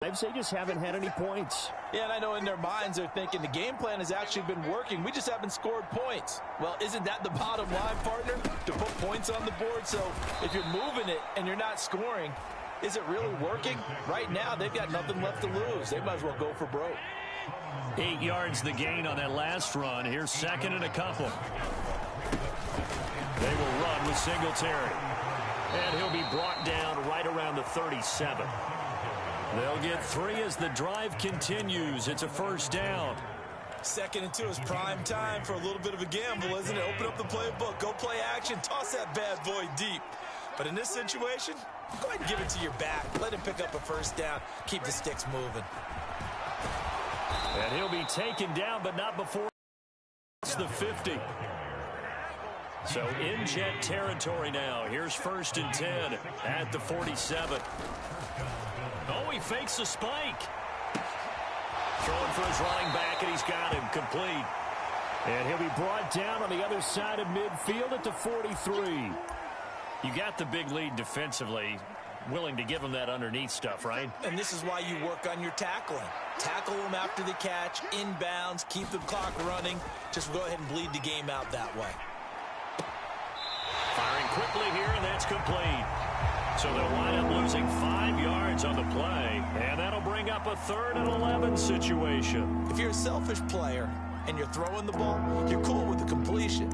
They just haven't had any points. Yeah, and I know in their minds they're thinking the game plan has actually been working. We just haven't scored points. Well, isn't that the bottom line, partner? To put points on the board. So if you're moving it and you're not scoring, is it really working? Right now, they've got nothing left to lose. They might as well go for broke. 8 yards the gain on that last run. Here's second and a couple. They will run with Singletary. And he'll be brought down right around the 37. They'll get 3 as the drive continues. It's a first down. 2nd and 2 is prime time for a little bit of a gamble, isn't it? Open up the playbook, go play action, toss that bad boy deep. But in this situation, go ahead and give it to your back. Let him pick up a first down. Keep the sticks moving. And he'll be taken down, but not before it's the 50. So in Jet territory now. Here's 1st and 10 at the 47. Oh, he fakes the spike. Throwing for his running back, and he's got him complete. And he'll be brought down on the other side of midfield at the 43. You got the big lead defensively. Willing to give him that underneath stuff, right? And this is why you work on your tackling. Tackle them after the catch, inbounds, keep the clock running. Just go ahead and bleed the game out that way. Firing quickly here, and that's complete. So they'll wind up losing 5 yards on the play, and that'll bring up a 3rd and 11 situation. If you're a selfish player and you're throwing the ball, you're cool with the completion.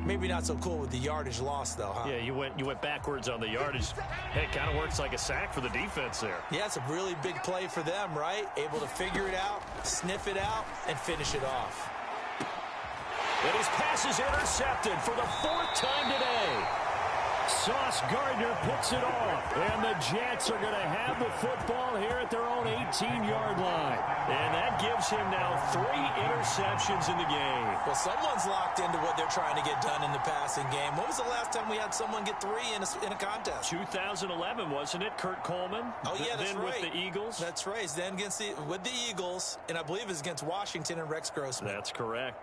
Maybe not so cool with the yardage loss, though, huh? Yeah, you went backwards on the yardage. Hey, it kind of works like a sack for the defense there. Yeah, it's a really big play for them, right? Able to figure it out, sniff it out, and finish it off. And his pass is intercepted for the 4th time today. Sauce Gardner puts it off. And the Jets are going to have the football here at their own 18-yard line. And that gives him now 3 interceptions in the game. Well, someone's locked into what they're trying to get done in the passing game. When was the last time we had someone get 3 in a contest? 2011, wasn't it? Kurt Coleman? Oh, yeah, that's then right. With the Eagles? That's right. Then with the Eagles, and I believe it was against Washington and Rex Grossman. That's correct.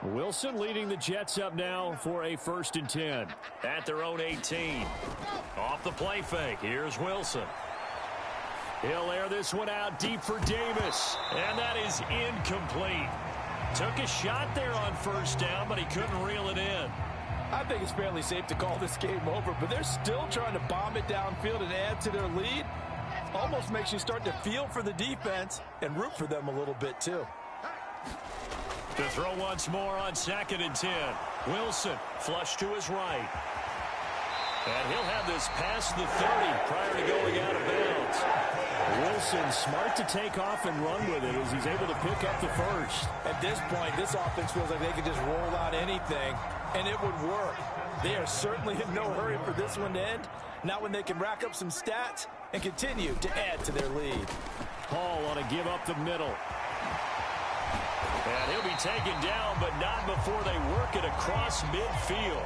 Wilson leading the Jets up now for a 1st and 10. At their own 18. Off the play fake. Here's Wilson. He'll air this one out deep for Davis. And that is incomplete. Took a shot there on 1st down, but he couldn't reel it in. I think it's fairly safe to call this game over, but they're still trying to bomb it downfield and add to their lead. Almost makes you start to feel for the defense and root for them a little bit, too. To throw once more on 2nd and 10. Wilson flush to his right. And he'll have this past the 30 prior to going out of bounds. Wilson smart to take off and run with it as he's able to pick up the 1st. At this point, this offense feels like they could just roll out anything, and it would work. They are certainly in no hurry for this one to end. Not when they can rack up some stats and continue to add to their lead. Hall on a give up the middle. And he'll be taken down, but not before they work it across midfield.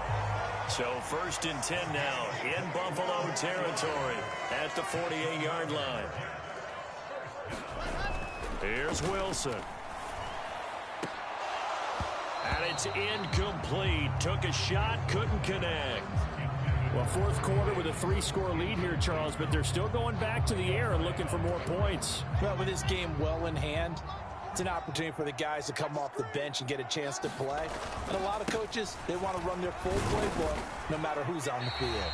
So 1st and 10 now in Buffalo territory at the 48-yard line. Here's Wilson. And it's incomplete. Took a shot, couldn't connect. Well, 4th quarter with a 3-score lead here, Charles, but they're still going back to the air and looking for more points. Well, with this game well in hand, it's an opportunity for the guys to come off the bench and get a chance to play. And a lot of coaches, they want to run their full playbook no matter who's on the field.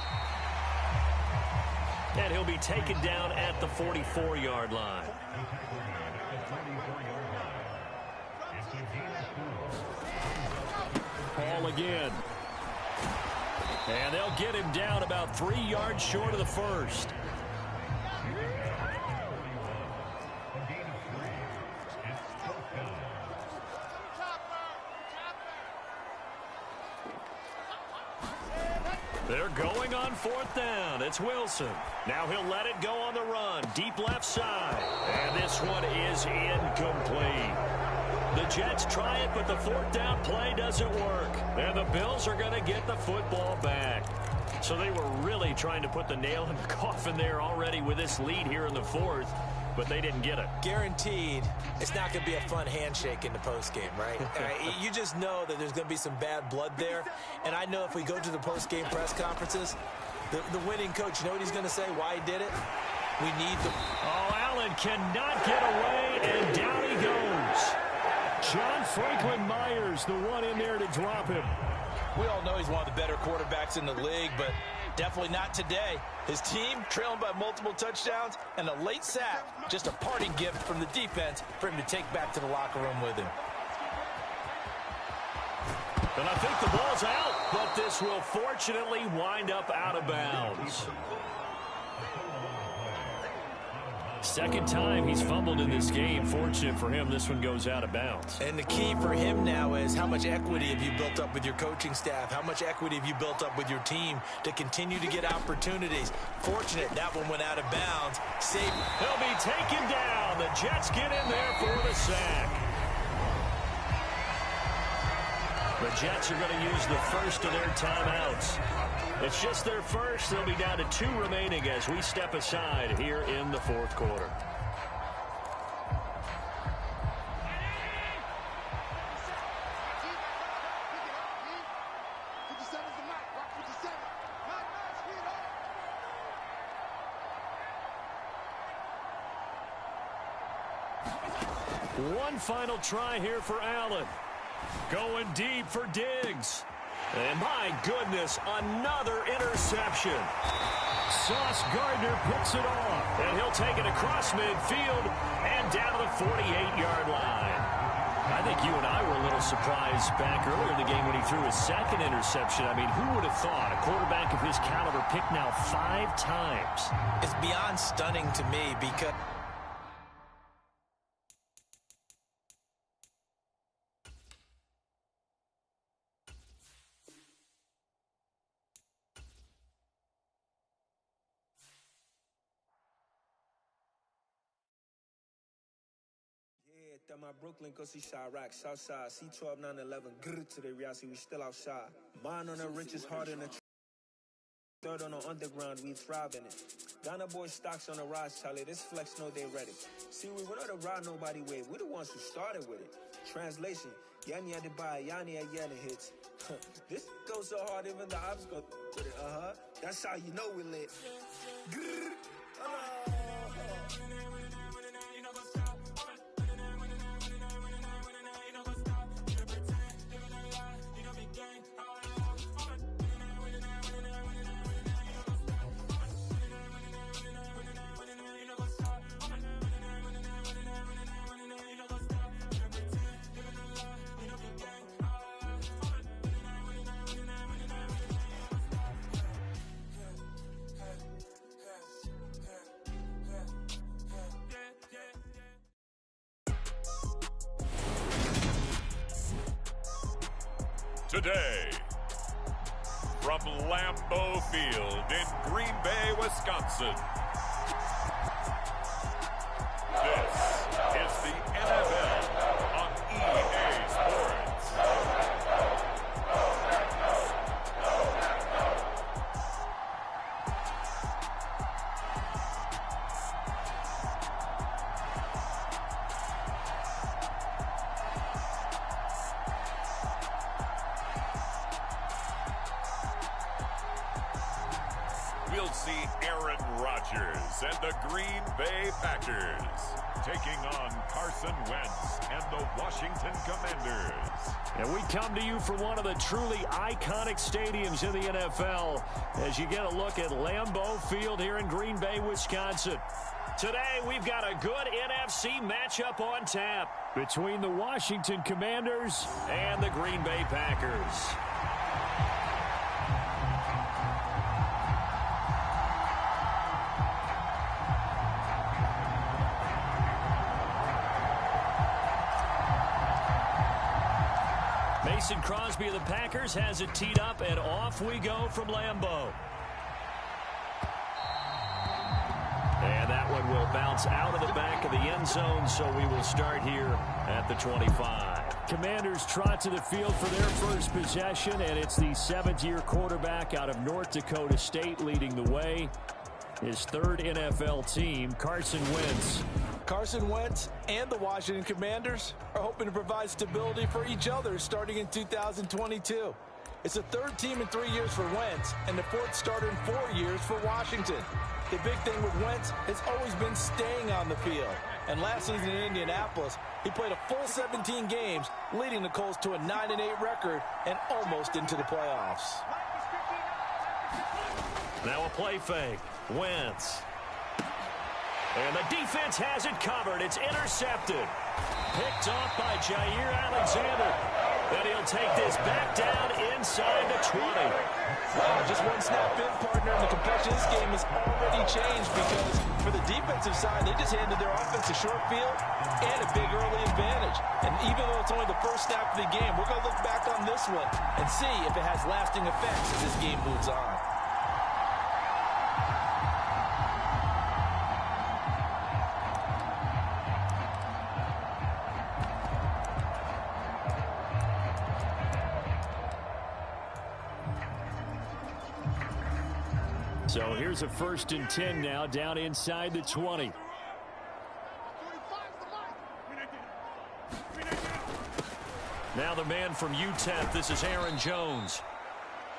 And he'll be taken down at the 44-yard line. Hall again. And they'll get him down about 3 yards short of the 1st. They're going on 4th down. It's Wilson. Now he'll let it go on the run. Deep left side. And this one is incomplete. The Jets try it, but the 4th down play doesn't work. And the Bills are going to get the football back. So they were really trying to put the nail in the coffin there already with this lead here in the 4th, but they didn't get it. Guaranteed, it's not going to be a fun handshake in the postgame, right? You just know that there's going to be some bad blood there. And I know if we go to the postgame press conferences, The winning coach, you know what he's going to say, why he did it? We need the... Oh, Allen cannot get away, and down he goes. John Franklin Myers, the one in there to drop him. We all know he's one of the better quarterbacks in the league, but definitely not today. His team trailing by multiple touchdowns and a late sack, just a parting gift from the defense for him to take back to the locker room with him. And I think the ball's out, but this will fortunately wind up out of bounds. Second time he's fumbled in this game. Fortunate for him, this one goes out of bounds. And the key for him now is how much equity have you built up with your coaching staff? How much equity have you built up with your team to continue to get opportunities? Fortunate that one went out of bounds. Safe. He'll be taken down. The Jets get in there for the sack. The Jets are going to use the first of their timeouts. It's just their first. They'll be down to 2 remaining as we step aside here in the fourth quarter. One final try here for Allen. Going deep for Diggs. And my goodness, another interception. Sauce Gardner picks it off. And he'll take it across midfield and down to the 48-yard line. I think you and I were a little surprised back earlier in the game when he threw his second interception. I mean, who would have thought a quarterback of his caliber picked now 5 times? It's beyond stunning to me because... My Brooklyn, go see Chirac, Southside, C12, 911, grrr to the reality, we still outside. Mine on the richest, heart in the third on the underground, we thrive in it. Ghana boy stocks on the rise, Charlie, this flex know they ready. See, we were not a ride nobody wave, we the ones who started with it. Translation, Yanni had to buy, Yanni had yelling hits. This goes so hard, even the ops go with it, that's how you know we lit. Grrr, Today, from Lambeau Field in Green Bay, Wisconsin, this is the NFL on EA Sports. We'll see Aaron Rodgers and the Green Bay Packers taking on Carson Wentz and the Washington Commanders. And we come to you from one of the truly iconic stadiums in the NFL as you get a look at Lambeau Field here in Green Bay, Wisconsin. Today, we've got a good NFC matchup on tap between the Washington Commanders and the Green Bay Packers. Mason Crosby of the Packers has it teed up, and off we go from Lambeau. And that one will bounce out of the back of the end zone, so we will start here at the 25. Commanders trot to the field for their first possession, and it's the 7th-year quarterback out of North Dakota State leading the way. His 3rd NFL team, Carson Wentz. Carson Wentz and the Washington Commanders are hoping to provide stability for each other starting in 2022. It's the third team in 3 years for Wentz and the fourth starter in 4 years for Washington. The big thing with Wentz has always been staying on the field. And last season in Indianapolis, he played a full 17 games, leading the Colts to a 9-8 record and almost into the playoffs. Now a play fake. Wentz. And the defense has it covered. It's intercepted. Picked off by Jair Alexander. And he'll take this back down inside the 20. Wow, just one snap in, partner, and the complexion of this game has already changed because for the defensive side, they just handed their offense a short field and a big early advantage. And even though it's only the first snap of the game, we're going to look back on this one and see if it has lasting effects as this game moves on. So here's a 1st and 10 now down inside the 20. Now the man from UTEP, this is Aaron Jones.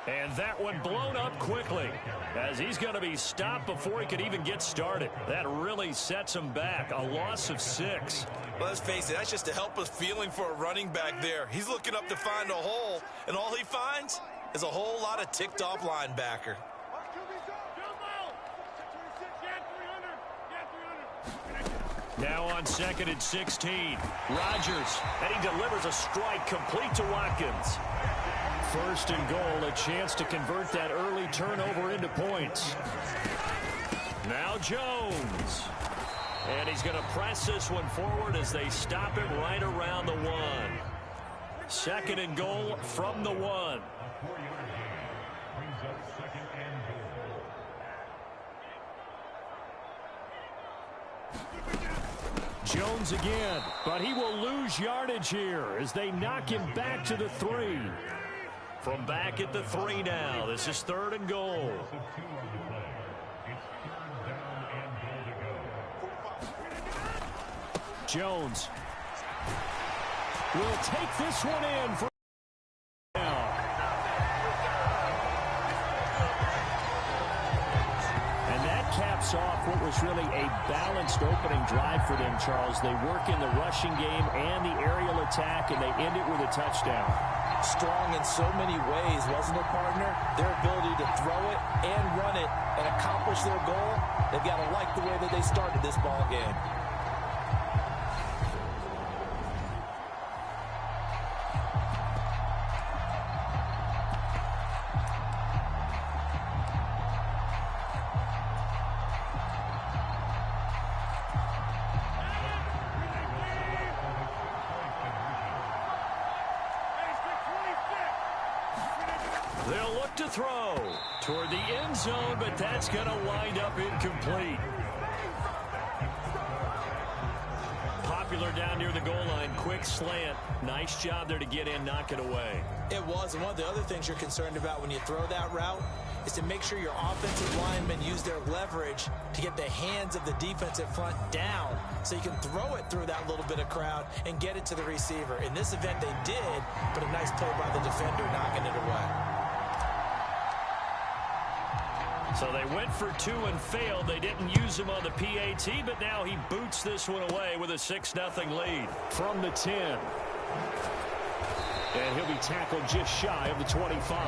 And that one blown up quickly as he's going to be stopped before he could even get started. That really sets him back. A loss of 6. Well, let's face it, that's just a helpless feeling for a running back there. He's looking up to find a hole, and all he finds is a whole lot of ticked-off linebacker. Now on 2nd and 16. Rodgers, and he delivers a strike complete to Watkins. 1st and goal, a chance to convert that early turnover into points. Now Jones. And he's going to press this one forward as they stop it right around the 1. 2nd and goal from the 1. Jones again, but he will lose yardage here as they knock him back to the 3. From back at the 3 now, this is 3rd and goal. Jones will take this one in for caps off what was really a balanced opening drive for them, Charles. They work in the rushing game and the aerial attack, and they end it with a touchdown. Strong in so many ways, wasn't it, partner? Their ability to throw it and run it and accomplish their goal, they've got to like the way that they started this ball game. They'll look to throw toward the end zone, but that's going to wind up incomplete. Popular down near the goal line. Quick slant. Nice job there to get in, knock it away. It was, and one of the other things you're concerned about when you throw that route is to make sure your offensive linemen use their leverage to get the hands of the defensive front down so you can throw it through that little bit of crowd and get it to the receiver. In this event, they did, but a nice play by the defender knocking it away. So they went for 2 and failed. They didn't use him on the PAT, but now he boots this one away with a 6-0 lead from the 10. And he'll be tackled just shy of the 25.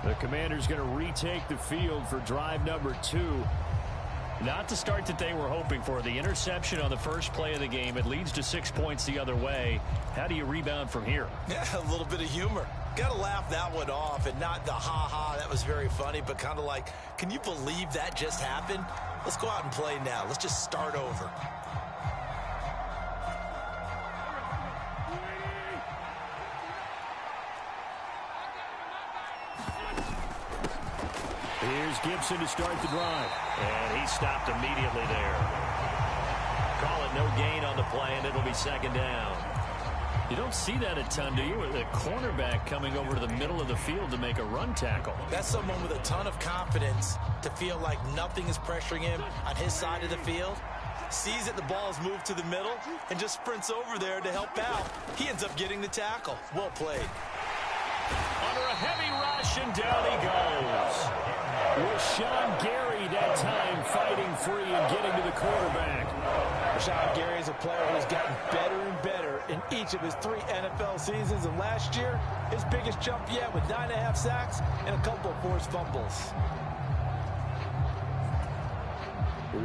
The Commanders going to retake the field for drive number 2. Not the start that they were hoping for. The interception on the first play of the game. It leads to 6 points the other way. How do you rebound from here? Yeah, a little bit of humor. Got to laugh that one off and not the ha-ha, that was very funny, but kind of like, can you believe that just happened? Let's go out and play now. Let's just start over. Here's Gibson to start the drive. And he stopped immediately there. Call it no gain on the play, and it'll be 2nd down. You don't see that a ton, do you? With a cornerback coming over to the middle of the field to make a run tackle. That's someone with a ton of confidence to feel like nothing is pressuring him on his side of the field. sees that the ball is moved to the middle, and just sprints over there to help out. He ends up getting the tackle. Well played. Under a heavy rush, and down he goes. Rashawn Gary that time fighting free and getting to the quarterback. Rashawn Gary is a player who's gotten better and better in each of his 3 NFL seasons. And last year, his biggest jump yet with 9.5 sacks and a couple of forced fumbles.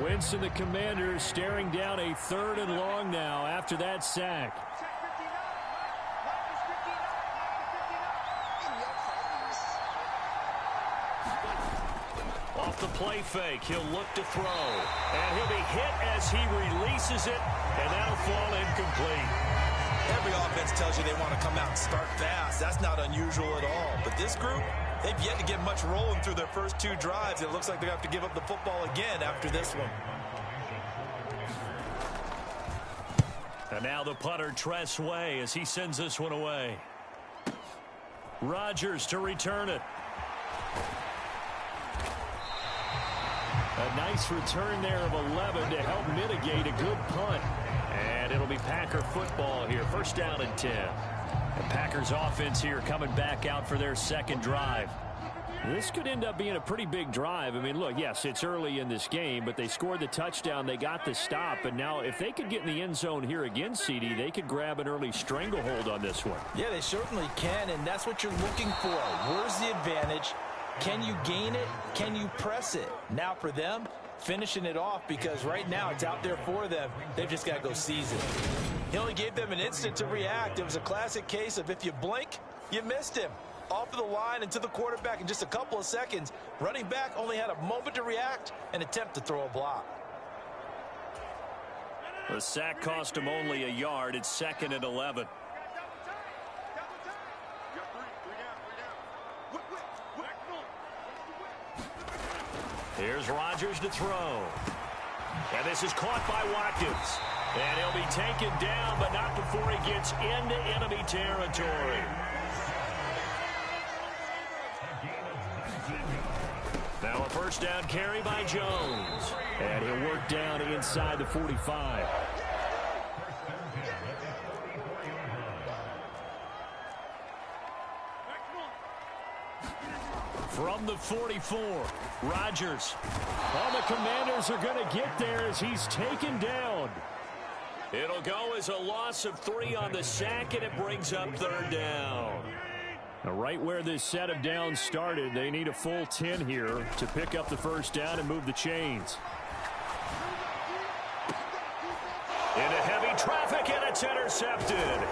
Wentz and the Commanders staring down a 3rd and long now after that sack. Off the play fake, he'll look to throw. And he'll be hit as he releases it, and that'll fall incomplete. Every offense tells you they want to come out and start fast. That's not unusual at all. But this group, they've yet to get much rolling through their first 2 drives. It looks like they have to give up the football again after this one. And now the punter, Tress Way, as he sends this one away. Rodgers to return it. A nice return there of 11 to help mitigate a good punt. And it'll be Packer football here. 1st down and 10. The Packers offense here coming back out for their 2nd drive. This could end up being a pretty big drive. I mean, look, yes, it's early in this game, but they scored the touchdown. They got the stop. And now if they could get in the end zone here again, CD, they could grab an early stranglehold on this one. Yeah, they certainly can, and that's what you're looking for. Where's the advantage? Can you gain it? Can you press it? Now for them, finishing it off, because right now it's out there for them. They've just got to go seize it. He only gave them an instant to react. It was a classic case of if you blink, you missed him. Off of the line and to the quarterback in just a couple of seconds. Running back only had a moment to react and attempt to throw a block. The sack cost him only a yard. It's 2nd and 11. Here's Rodgers to throw. And this is caught by Watkins. And he'll be taken down, but not before he gets into enemy territory. Now a 1st down carry by Jones. And he'll work down inside the 45. From the 44, Rodgers. All the Commanders are going to get there as he's taken down. It'll go as a loss of 3 on the sack, and it brings up 3rd down. Now, right where this set of downs started, they need a full 10 here to pick up the 1st down and move the chains. Into heavy traffic, and it's intercepted.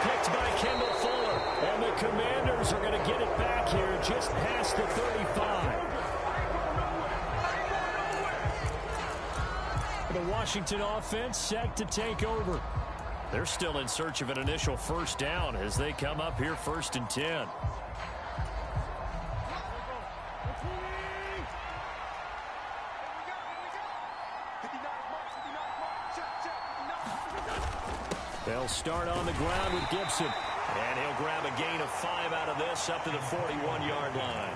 Picked by Kendall Fuller. And the Commanders are going to get it back here just past the 35. The Washington offense set to take over. They're still in search of an initial 1st down as they come up here 1st and 10. They'll start on the ground with Gibson. And he'll grab a gain of 5 out of this up to the 41-yard line.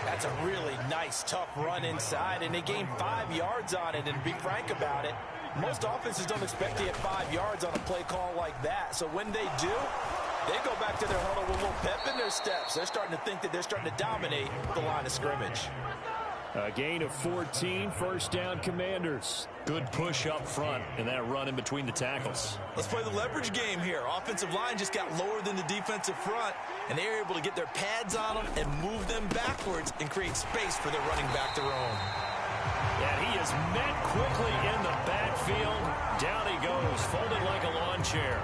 That's a really nice, tough run inside, and they gained 5 yards on it. And to be frank about it, most offenses don't expect to get 5 yards on a play call like that. So when they do, they go back to their huddle with a little pep in their steps. They're starting to think that they're starting to dominate the line of scrimmage. A gain of 14, 1st down Commanders. Good push up front in that run in between the tackles. Let's play the leverage game here. Offensive line just got lower than the defensive front, and they were able to get their pads on them and move them backwards and create space for their running back to roam. And he is met quickly in the backfield. Down he goes, folded like a lawn chair.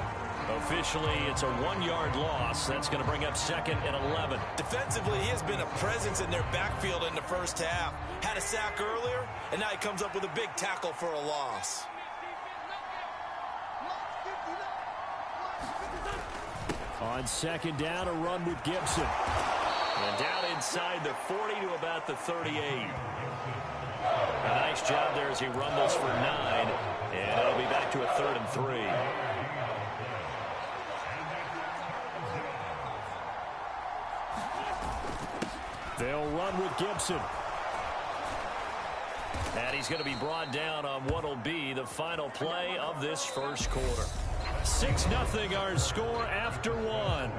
Officially, it's a 1-yard loss. That's going to bring up 2nd and 11. Defensively, he has been a presence in their backfield in the first half. Had a sack earlier, and now he comes up with a big tackle for a loss. On 2nd down, a run with Gibson. And down inside the 40 to about the 38. A nice job there as he rumbles for 9. And it'll be back to a 3rd and 3. They'll run with Gibson. And he's going to be brought down on what will be the final play of this first quarter. 6-0 our score after one.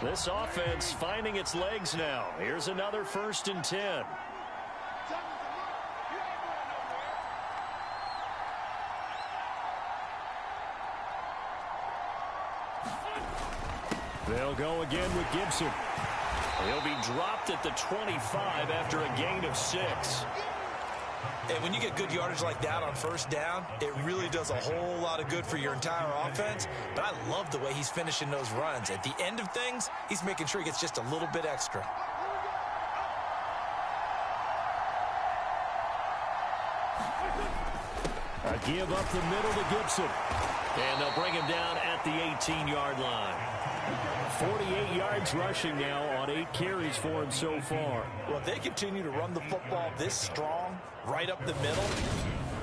This offense finding its legs now. Here's another 1st and 10. They'll go again with Gibson. He'll be dropped at the 25 after a gain of 6. And when you get good yardage like that on 1st down, it really does a whole lot of good for your entire offense. But I love the way he's finishing those runs. At the end of things, he's making sure he gets just a little bit extra. A give up the middle to Gibson. And they'll bring him down at the 18-yard line. 48 yards rushing now on 8 carries for him so far. Well, if they continue to run the football this strong, right up the middle,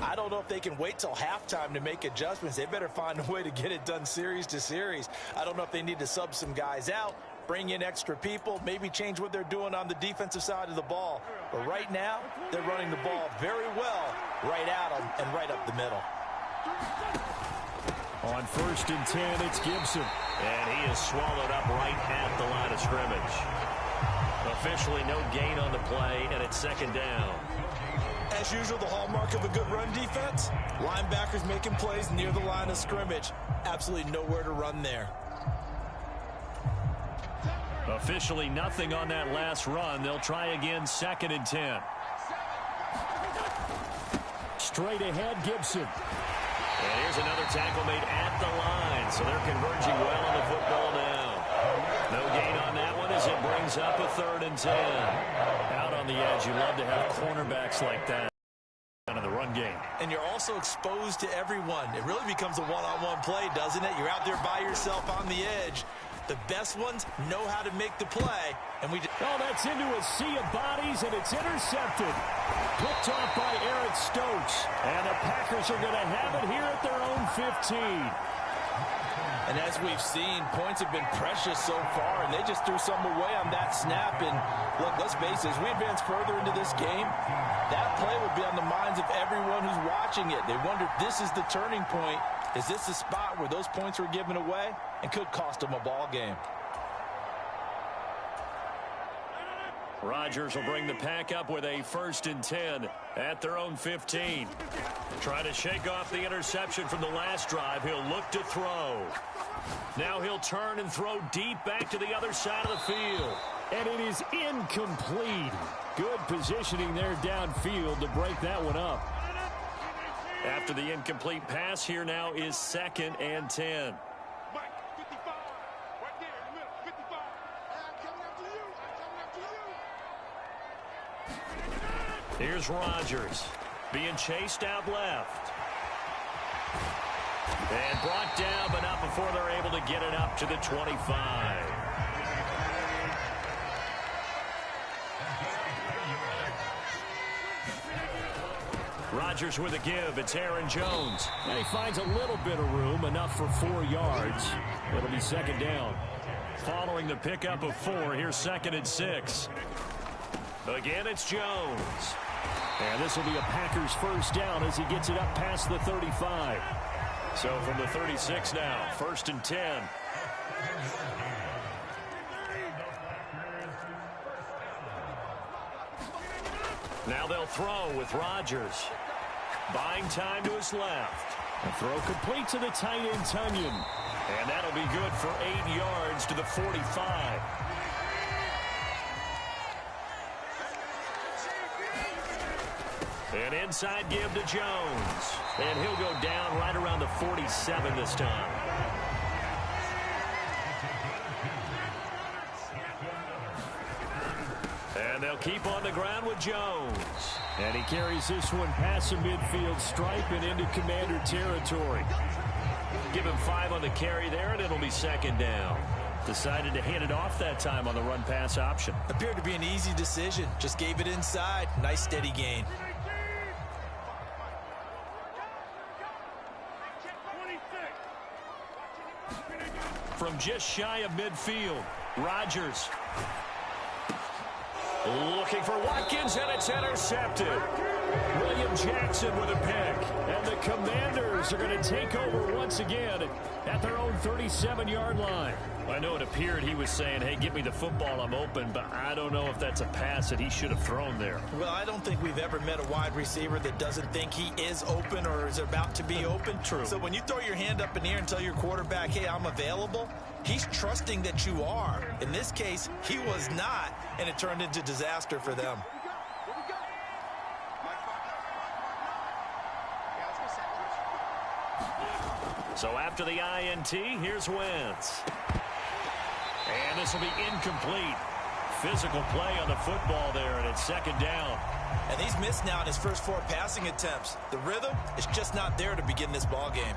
I don't know if they can wait till halftime to make adjustments. They better find a way to get it done series to series. I don't know if they need to sub some guys out, bring in extra people, maybe change what they're doing on the defensive side of the ball. But right now, they're running the ball very well right at them and right up the middle. On 1st and 10, it's Gibson. And he is swallowed up right at the line of scrimmage. Officially no gain on the play, and it's 2nd down. As usual, the hallmark of a good run defense, linebackers making plays near the line of scrimmage. Absolutely nowhere to run there. Officially nothing on that last run. They'll try again, 2nd and 10. Straight ahead, Gibson. And here's another tackle made at the line, so they're converging well on the football now. No gain on that one as it brings up a 3rd and 10. Out on the edge, you love to have cornerbacks like that in the run game. And you're also exposed to everyone. It really becomes a one-on-one play, doesn't it? You're out there by yourself on the edge. The best ones know how to make the play. And oh, that's into a sea of bodies, and it's intercepted. Picked off by Eric Stokes. And the Packers are going to have it here at their own 15. And as we've seen, points have been precious so far, and they just threw some away on that snap. And look, let's face it, as we advance further into this game, that play would be on the minds of everyone who's watching it. They wonder, this is the turning point. Is this the spot where those points were given away and could cost them a ball game? Rodgers will bring the pack up with a 1st and 10 at their own 15. Trying to shake off the interception from the last drive. He'll look to throw. Now he'll turn and throw deep back to the other side of the field. And it is incomplete. Good positioning there downfield to break that one up. After the incomplete pass, here now is 2nd and 10. Here's Rodgers being chased out left. And brought down, but not before they're able to get it up to the 25. Rodgers with a give. It's Aaron Jones. And he finds a little bit of room, enough for 4 yards. It'll be 2nd down. Following the pickup of 4, here's 2nd and 6. Again, it's Jones. And this will be a Packers 1st down as he gets it up past the 35. So from the 36 now, 1st and 10. Now they'll throw with Rodgers. Buying time to his left. A throw complete to the tight end, Tunyon. And that'll be good for 8 yards to the 45. An inside give to Jones. And he'll go down right around the 47 this time. And they'll keep on the ground with Jones. And he carries this one past the midfield stripe and into Commander territory. Give him 5 on the carry there, and it'll be 2nd down. Decided to hand it off that time on the run-pass option. Appeared to be an easy decision. Just gave it inside. Nice steady gain. from just shy of midfield. Rodgers looking for Watkins, and it's intercepted. William Jackson with a pick. And the Commanders are going to take over once again at their own 37-yard line. I know it appeared he was saying, hey, give me the football, I'm open, but I don't know if that's a pass that he should have thrown there. Well, I don't think we've ever met a wide receiver that doesn't think he is open or is about to be open. True. So when you throw your hand up in the air and tell your quarterback, hey, I'm available, he's trusting that you are. In this case, he was not, and it turned into disaster for them. So after the INT, here's Wentz. And this will be incomplete. Physical play on the football there, and it's second down. And he's missed now in his first 4 passing attempts. The rhythm is just not there to begin this ball game.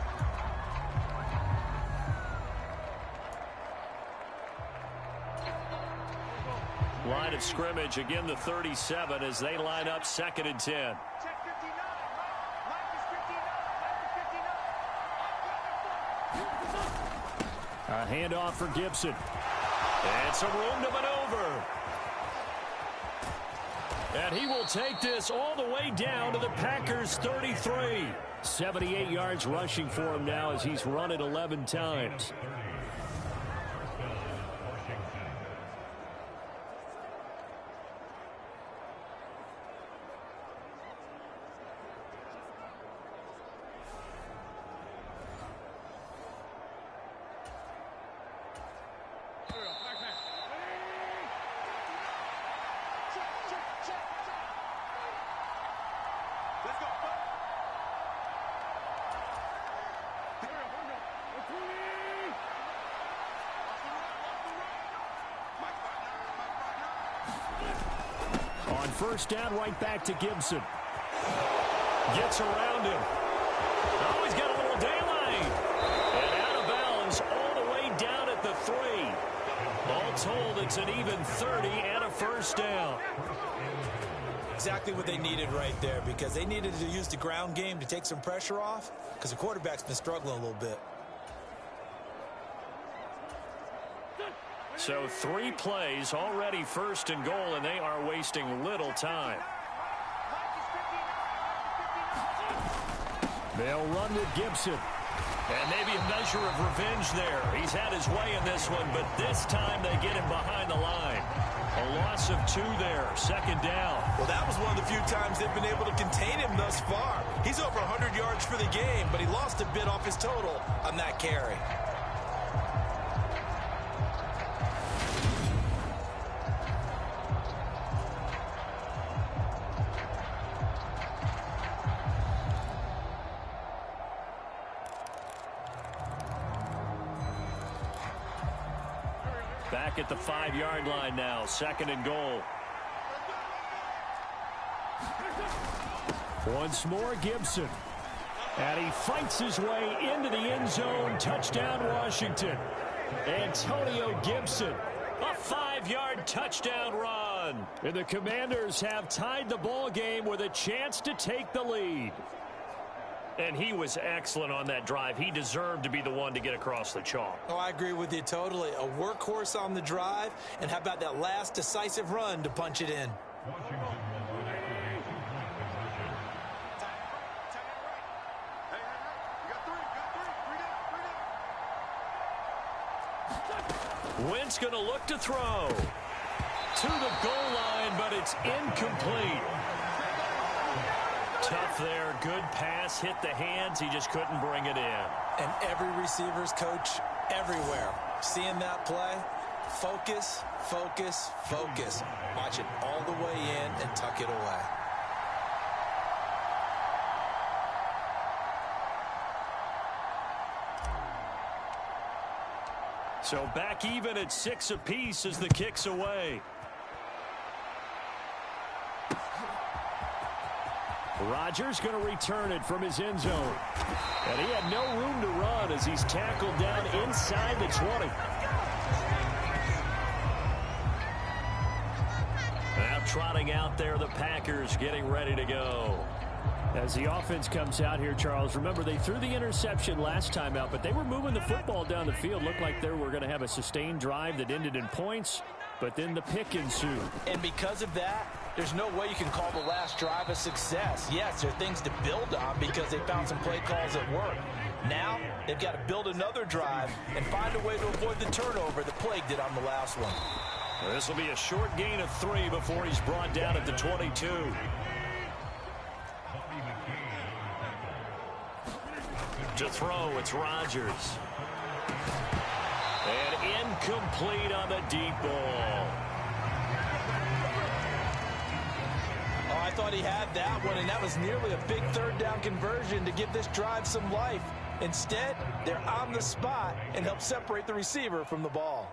Line of scrimmage, again the 37 as they line up 2nd and 10. A handoff for Gibson. It's a room to maneuver. And he will take this all the way down to the Packers' 33. 78 yards rushing for him now as he's run it 11 times. On first down, right back to Gibson. Gets around him. Oh, he's got a little daylight. And out of bounds all the way down at the 3. All told, it's an even 30 and a first down. Exactly what they needed right there, because they needed to use the ground game to take some pressure off, because the quarterback's been struggling a little bit. So 3 plays, already first and goal, and they are wasting little time. They'll run with Gibson. And maybe a measure of revenge there. He's had his way in this one, but this time they get him behind the line. A loss of 2 there, second down. Well, that was one of the few times they've been able to contain him thus far. He's over 100 yards for the game, but he lost a bit off his total on that carry. Back at the 5-yard line now, second and goal. Once more, Gibson. And he fights his way into the end zone. Touchdown, Washington. Antonio Gibson. A 5-yard touchdown run. And the Commanders have tied the ball game with a chance to take the lead. And he was excellent on that drive. He deserved to be the one to get across the chalk. Oh, I agree with you totally. A workhorse on the drive, and how about that last decisive run to punch it in? Wentz going to look to throw. To the goal line, but it's incomplete. Tough there, good pass, hit the hands, he just couldn't bring it in. And every receiver's coach everywhere, seeing that play, focus, focus, focus. Watch it all the way in and tuck it away. So back even at 6 apiece as the kick's away. Rodgers going to return it from his end zone. And he had no room to run as he's tackled down inside the 20. Now trotting out there, the Packers getting ready to go. As the offense comes out here, Charles, remember they threw the interception last time out, but they were moving the football down the field. Looked like they were going to have a sustained drive that ended in points, but then the pick ensued. And because of that, there's no way you can call the last drive a success. Yes, there are things to build on because they found some play calls that work. Now, they've got to build another drive and find a way to avoid the turnover that plagued it on the last one. This will be a short gain of 3 before he's brought down at the 22. To throw, it's Rodgers. And incomplete on the deep ball. Oh, I thought he had that one, and that was nearly a big third down conversion to give this drive some life. Instead, they're on the spot and help separate the receiver from the ball.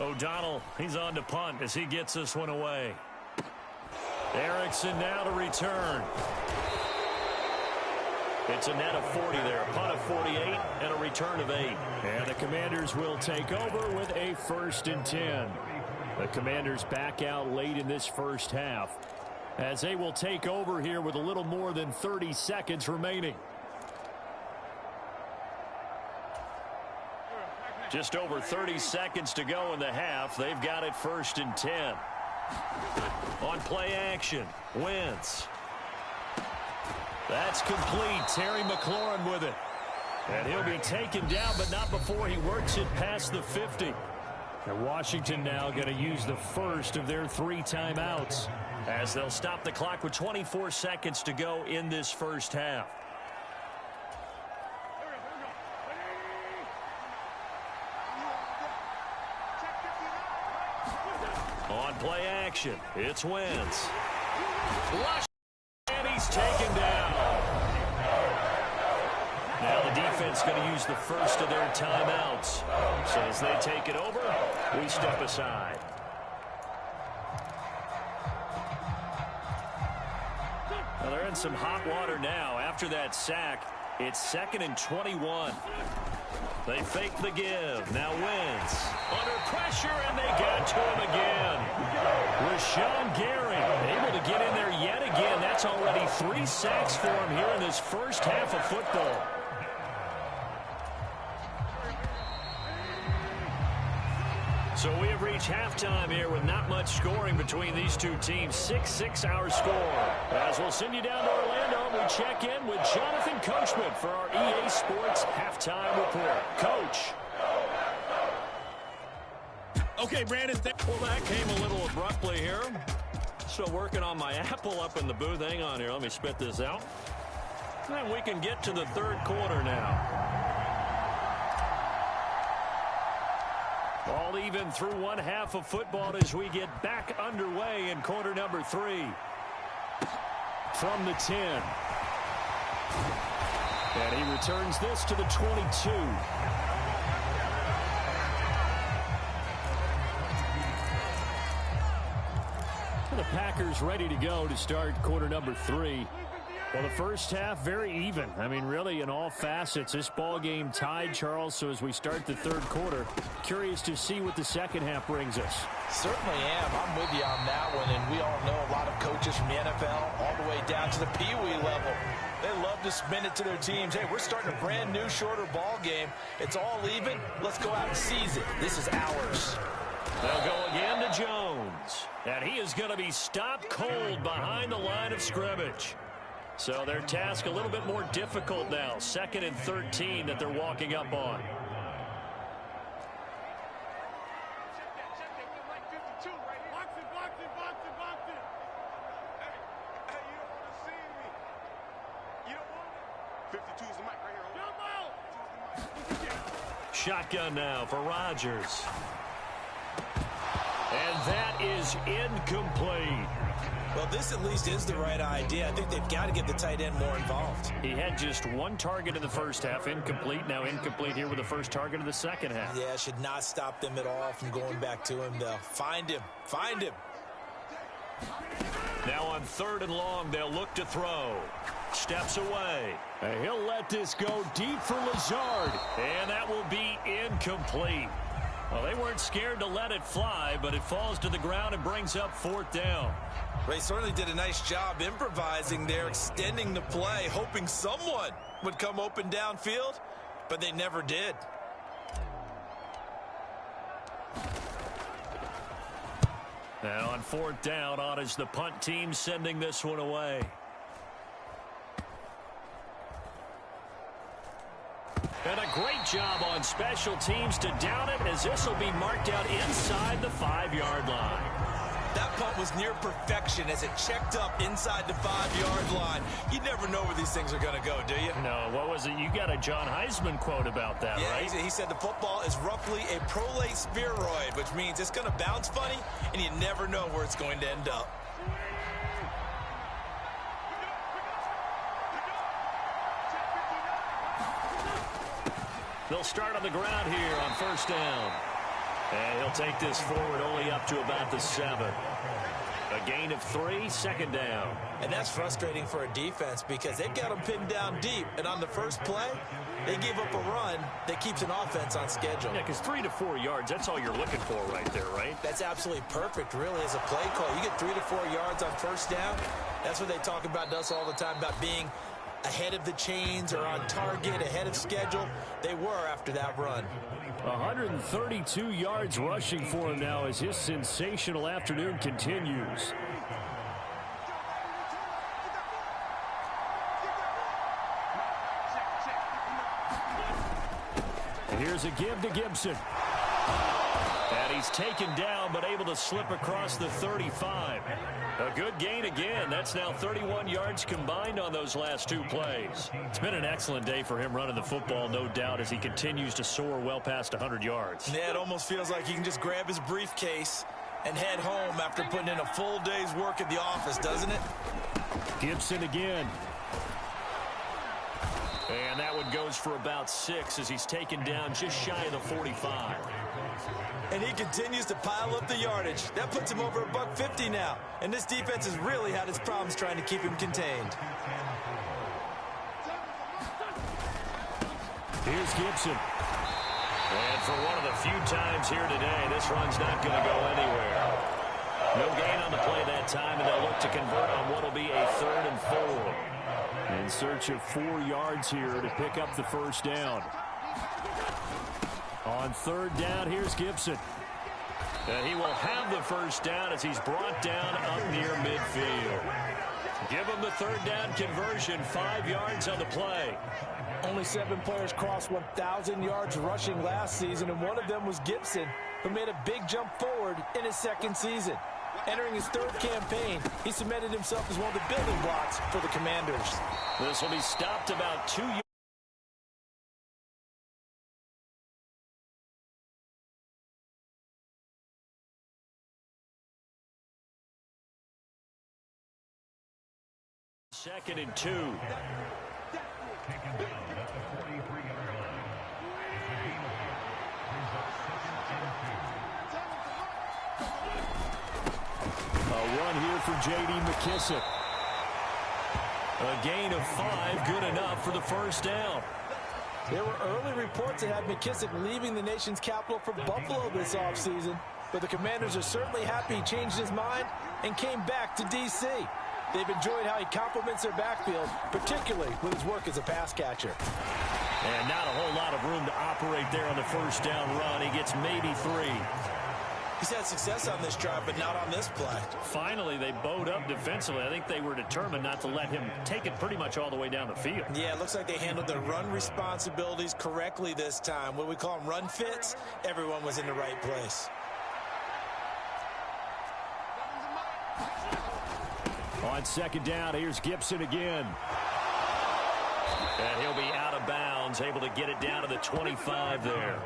O'Donnell, he's on to punt as he gets this one away. Erickson now to return. It's a net of 40 there, a punt of 48 and a return of 8. And the Commanders will take over with a 1st and 10. The Commanders back out late in this first half as they will take over here with a little more than 30 seconds remaining. Just over 30 seconds to go in the half. They've got it 1st and 10. On play action, Wentz. That's complete. Terry McLaurin with it. And he'll be taken down, but not before he works it past the 50. And Washington now going to use the first of their 3 timeouts, as they'll stop the clock with 24 seconds to go in this first half. On play action, it's Wentz. And he's taken down. Now the defense going to use the first of their timeouts. So as they take it over, we step aside. Well, they're in some hot water now. After that sack, it's 2nd and 21. They fake the give. Now Wentz under pressure, and they got to him again. Rashawn Gary able to get in there yet again. That's already 3 sacks for him here in this first half of football. So we have reached halftime here with not much scoring between these two teams. 6-6 our score. As we'll send you down to Orlando, we check in with Jonathan Coachman for our EA Sports Halftime Report. Coach. Okay, Brandon. Well, that came a little abruptly here. Still working on my apple up in the booth. Hang on here. Let me spit this out. And we can get to the third quarter now. All even through one half of football as we get back underway in quarter number 3. From the 10. And he returns this to the 22. The Packers ready to go to start quarter number 3. Well, the first half, very even. I mean, really, in all facets, this ball game tied, Charles. So as we start the third quarter, curious to see what the second half brings us. Certainly am. I'm with you on that one. And we all know a lot of coaches from the NFL all the way down to the Pee-wee level. They love to spin it to their teams. Hey, we're starting a brand new, shorter ball game. It's all even. Let's go out and seize it. This is ours. They'll go again to Jones. And he is going to be stopped cold behind the line of scrimmage. So their task a little bit more difficult now. 2nd and 13 that they're walking up on. Shotgun now for Rodgers. And that is incomplete. Well, this at least is the right idea. I think they've got to get the tight end more involved. He had just 1 target in the first half, incomplete. Now incomplete here with the first target of the second half. Yeah, should not stop them at all from going back to him, though. Find him. Find him. Now on 3rd and long, they'll look to throw. Steps away. And he'll let this go deep for Lazard. And that will be incomplete. Well, they weren't scared to let it fly, but it falls to the ground and brings up 4th down. They certainly did a nice job improvising there, extending the play, hoping someone would come open downfield, but they never did. Now on 4th down, on is the punt team sending this one away. And a great job on special teams to down it, as this will be marked out inside the 5-yard line. That punt was near perfection as it checked up inside the 5-yard line. You never know where these things are going to go, do you? No, what was it? You got a John Heisman quote about that, yeah, right? He said the football is roughly a prolate spheroid, which means it's going to bounce funny, and you never know where it's going to end up. They'll start on the ground here on 1st down. And he'll take this forward only up to about the 7. A gain of 3, 2nd down. And that's frustrating for a defense because they've got them pinned down deep. And on the first play, they give up a run that keeps an offense on schedule. Yeah, because 3 to 4 yards, that's all you're looking for right there, right? That's absolutely perfect, really, as a play call. You get 3 to 4 yards on 1st down. That's what they talk about to us all the time, about being ahead of the chains or on target, ahead of schedule. They were after that run. 132 yards rushing for him now as his sensational afternoon continues. And here's a give to Gibson. And he's taken down, but able to slip across the 35. A good gain again. That's now 31 yards combined on those last 2 plays. It's been an excellent day for him running the football, no doubt, as he continues to soar well past 100 yards. Yeah, it almost feels like he can just grab his briefcase and head home after putting in a full day's work at the office, doesn't it? Gibson again. And that one goes for about 6 as he's taken down just shy of the 45. And he continues to pile up the yardage. That puts him over $150 now. And this defense has really had its problems trying to keep him contained. Here's Gibson. And for one of the few times here today, this run's not going to go anywhere. No gain on the play that time, and they'll look to convert on what will be a 3rd and 4. In search of 4 yards here to pick up the 1st down. On 3rd down, here's Gibson. And he will have the 1st down as he's brought down up near midfield. Give him the 3rd down conversion, 5 yards on the play. Only 7 players crossed 1,000 yards rushing last season, and one of them was Gibson, who made a big jump forward in his 2nd season. Entering his 3rd campaign, he cemented himself as one of the building blocks for the Commanders. This will be stopped about 2 yards. Second and 2. A run here for J.D. McKissick. A gain of 5, good enough for the 1st down. There were early reports that had McKissick leaving the nation's capital for Buffalo this offseason, but the Commanders are certainly happy he changed his mind and came back to D.C. They've enjoyed how he complements their backfield, particularly with his work as a pass catcher. And not a whole lot of room to operate there on the 1st down run. He gets maybe 3. He's had success on this drive, but not on this play. Finally, they bowed up defensively. I think they were determined not to let him take it pretty much all the way down the field. Yeah, it looks like they handled their run responsibilities correctly this time. What we call them run fits, everyone was in the right place. On 2nd down, here's Gibson again. And he'll be out of bounds, able to get it down to the 25 there.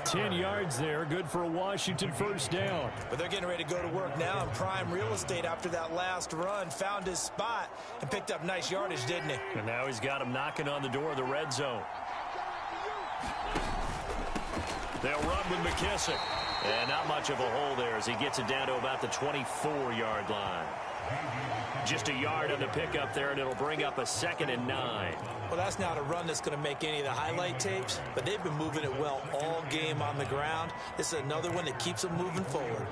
10 yards there, good for a Washington 1st down. But they're getting ready to go to work now in prime real estate after that last run. Found his spot and picked up nice yardage, didn't he? And now he's got him knocking on the door of the red zone. They'll run with McKissick. And not much of a hole there as he gets it down to about the 24-yard line. Just a yard on the pickup there, and it'll bring up a 2nd and 9. Well, that's not a run that's going to make any of the highlight tapes, but they've been moving it well all game on the ground. This is another one that keeps them moving forward.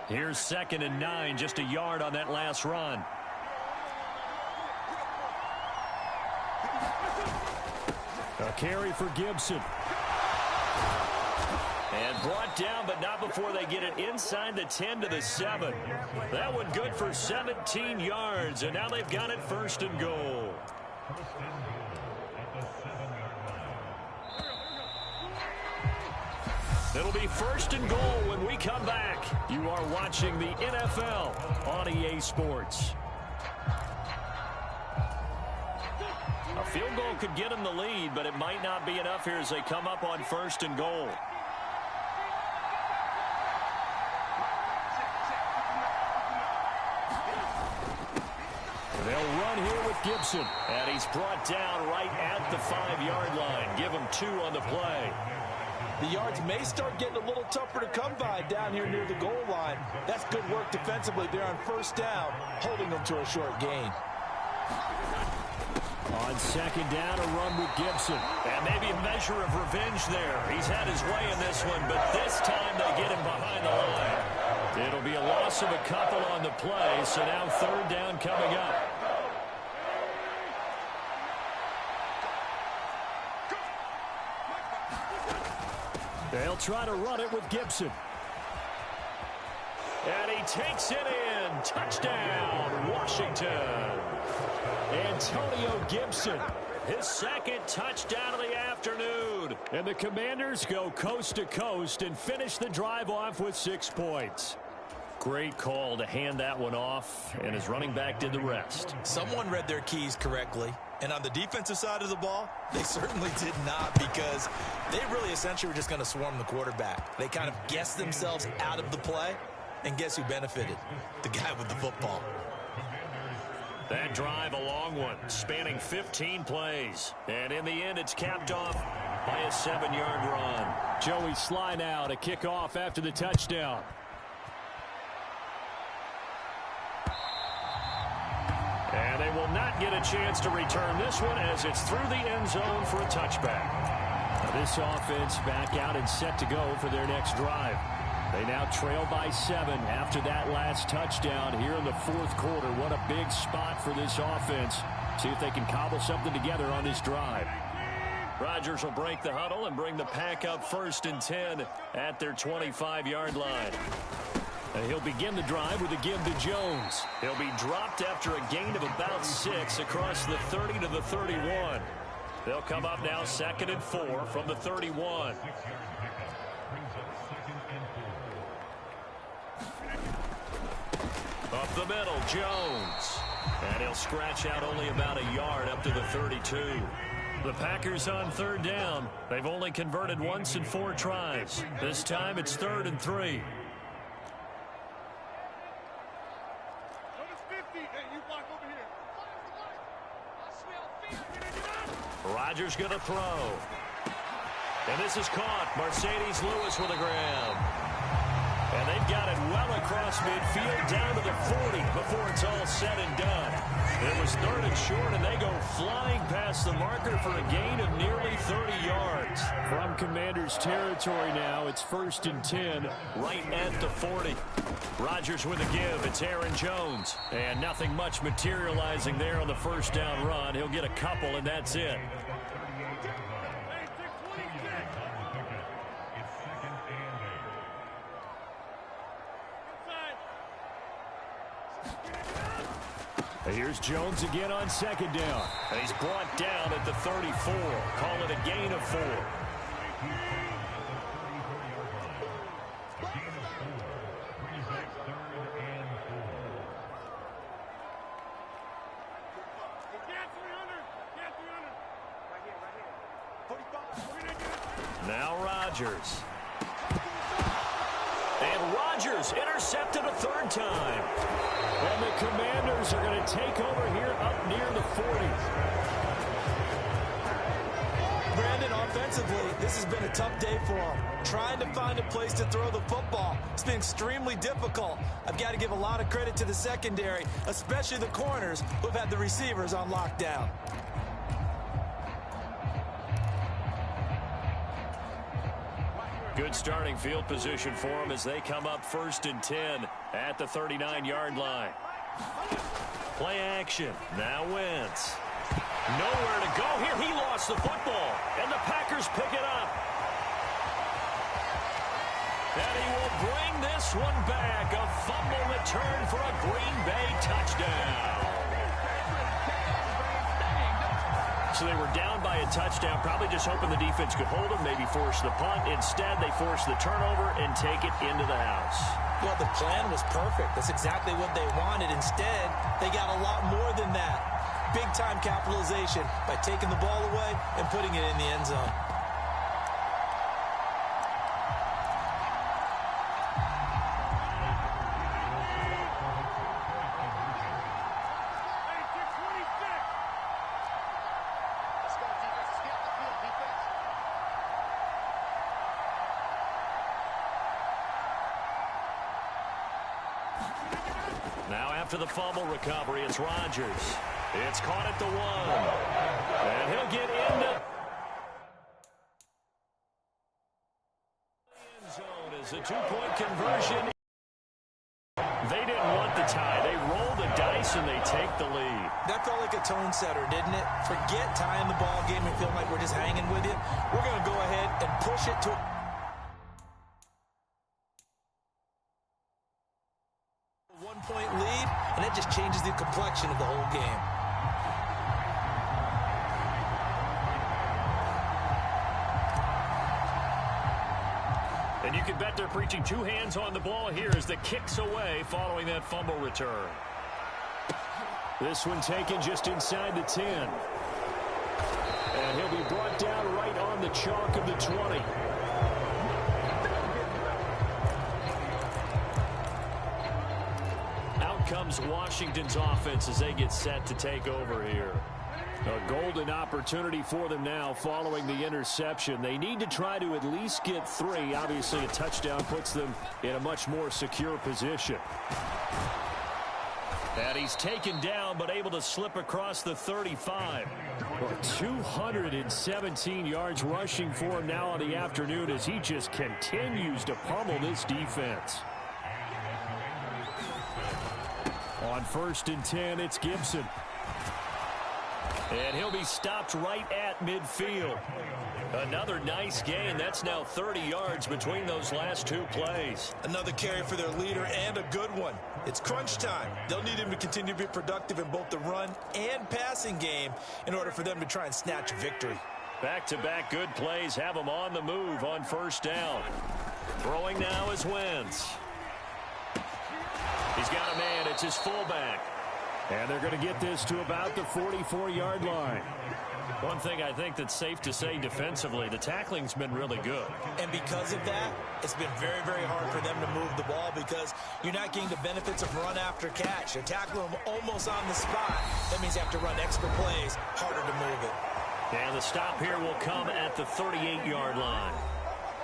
Here's 2nd and 9, just a yard on that last run. A carry for Gibson. And brought down, but not before they get it inside the 10 to the 7. That one good for 17 yards, and now they've got it 1st and goal. It'll be 1st and goal when we come back. You are watching the NFL on EA Sports. A field goal could get them the lead, but it might not be enough here as they come up on 1st and goal. They'll run here with Gibson, and he's brought down right at the 5-yard line. Give him 2 on the play. The yards may start getting a little tougher to come by down here near the goal line. That's good work defensively there on 1st down, holding them to a short gain. On 2nd down, a run with Gibson. And maybe a measure of revenge there. He's had his way in this one, but this time they get him behind the line. It'll be a loss of a couple on the play, so now 3rd down coming up. They'll try to run it with Gibson. And he takes it in. Touchdown, Washington. Antonio Gibson, his 2nd touchdown of the afternoon. And the Commanders go coast to coast and finish the drive off with 6 points. Great call to hand that one off, and his running back did the rest. Someone read their keys correctly. And on the defensive side of the ball, they certainly did not, because they really essentially were just going to swarm the quarterback. They kind of guessed themselves out of the play, and guess who benefited? The guy with the football. That drive, a long one, spanning 15 plays. And in the end, it's capped off by a 7-yard run. Joey Sly now to kick off after the touchdown. And they will not get a chance to return this one as it's through the end zone for a touchback. Now this offense back out and set to go for their next drive. They now trail by 7 after that last touchdown here in the 4th quarter. What a big spot for this offense. See if they can cobble something together on this drive. Rodgers will break the huddle and bring the pack up 1st and 10 at their 25-yard line. And he'll begin the drive with a give to Jones. He'll be dropped after a gain of about 6 across the 30 to the 31. They'll come up now 2nd and 4 from the 31. Up the middle, Jones. And he'll scratch out only about a yard up to the 32. The Packers on 3rd down. They've only converted once in 4 tries. This time it's 3rd and 3. Rodgers going to throw. And this is caught. Mercedes Lewis with a grab. And they've got it well across midfield down to the 40 before it's all said and done. It was 3rd and short, and they go flying past the marker for a gain of nearly 30 yards. From Commanders territory now, it's 1st and 10 right at the 40. Rodgers with a give. It's Aaron Jones. And nothing much materializing there on the 1st down run. He'll get a couple, and that's it. Here's Jones again on 2nd down. And he's brought down at the 34. Call it a gain of 4. Now Rodgers. And Rodgers intercepted a 3rd time. And the Commanders are going to take over here up near the 40. Brandon, offensively, Defensively, this has been a tough day for them. Trying to find a place to throw the football. It's been extremely difficult. I've got to give a lot of credit to the secondary, especially the corners who've had the receivers on lockdown. Good starting field position for them as they come up 1st and 10 at the 39-yard line. Play action. Now Wentz. Nowhere to go here. He lost the football, and the Packers pick it up. And he will bring this one back. A fumble return for a Green Bay touchdown. So they were down by a touchdown, probably just hoping the defense could hold them, maybe force the punt. Instead, they force the turnover and take it into the house. Well, the plan was perfect. That's exactly what they wanted. Instead, they got a lot more than that. Big-time capitalization by taking the ball away and putting it in the end zone. Now after the fumble recovery, it's Rodgers. It's caught at the 1. And he'll get into the end zone as a 2-point conversion. They didn't want the tie. They roll the dice and they take the lead. That felt like a tone setter, didn't it? Forget tying the ball game and feeling like we're just hanging with you. We're going to go ahead and push it to a 1-point lead, and that just changes the complexion of the whole game. And you can bet they're preaching 2 hands on the ball here as the kicks away following that fumble return. This one taken just inside the 10. And he'll be brought down right on the chalk of the 20. Out comes Washington's offense as they get set to take over here. A golden opportunity for them now following the interception. They need to try to at least get 3. Obviously, a touchdown puts them in a much more secure position. And he's taken down but able to slip across the 35. Well, 217 yards rushing for him now on the afternoon as he just continues to pummel this defense. On 1st and 10, it's Gibson. And he'll be stopped right at midfield. Another nice gain. That's now 30 yards between those last 2 plays. Another carry for their leader and a good one. It's crunch time. They'll need him to continue to be productive in both the run and passing game in order for them to try and snatch a victory. Back-to-back good plays have him on the move on 1st down. Throwing now is Wentz. He's got a man. It's his fullback. And they're going to get this to about the 44-yard line. One thing I think that's safe to say defensively, the tackling's been really good. And because of that, it's been very, very hard for them to move the ball because you're not getting the benefits of run after catch. You're tackling them almost on the spot. That means you have to run extra plays, harder to move it. And the stop here will come at the 38-yard line.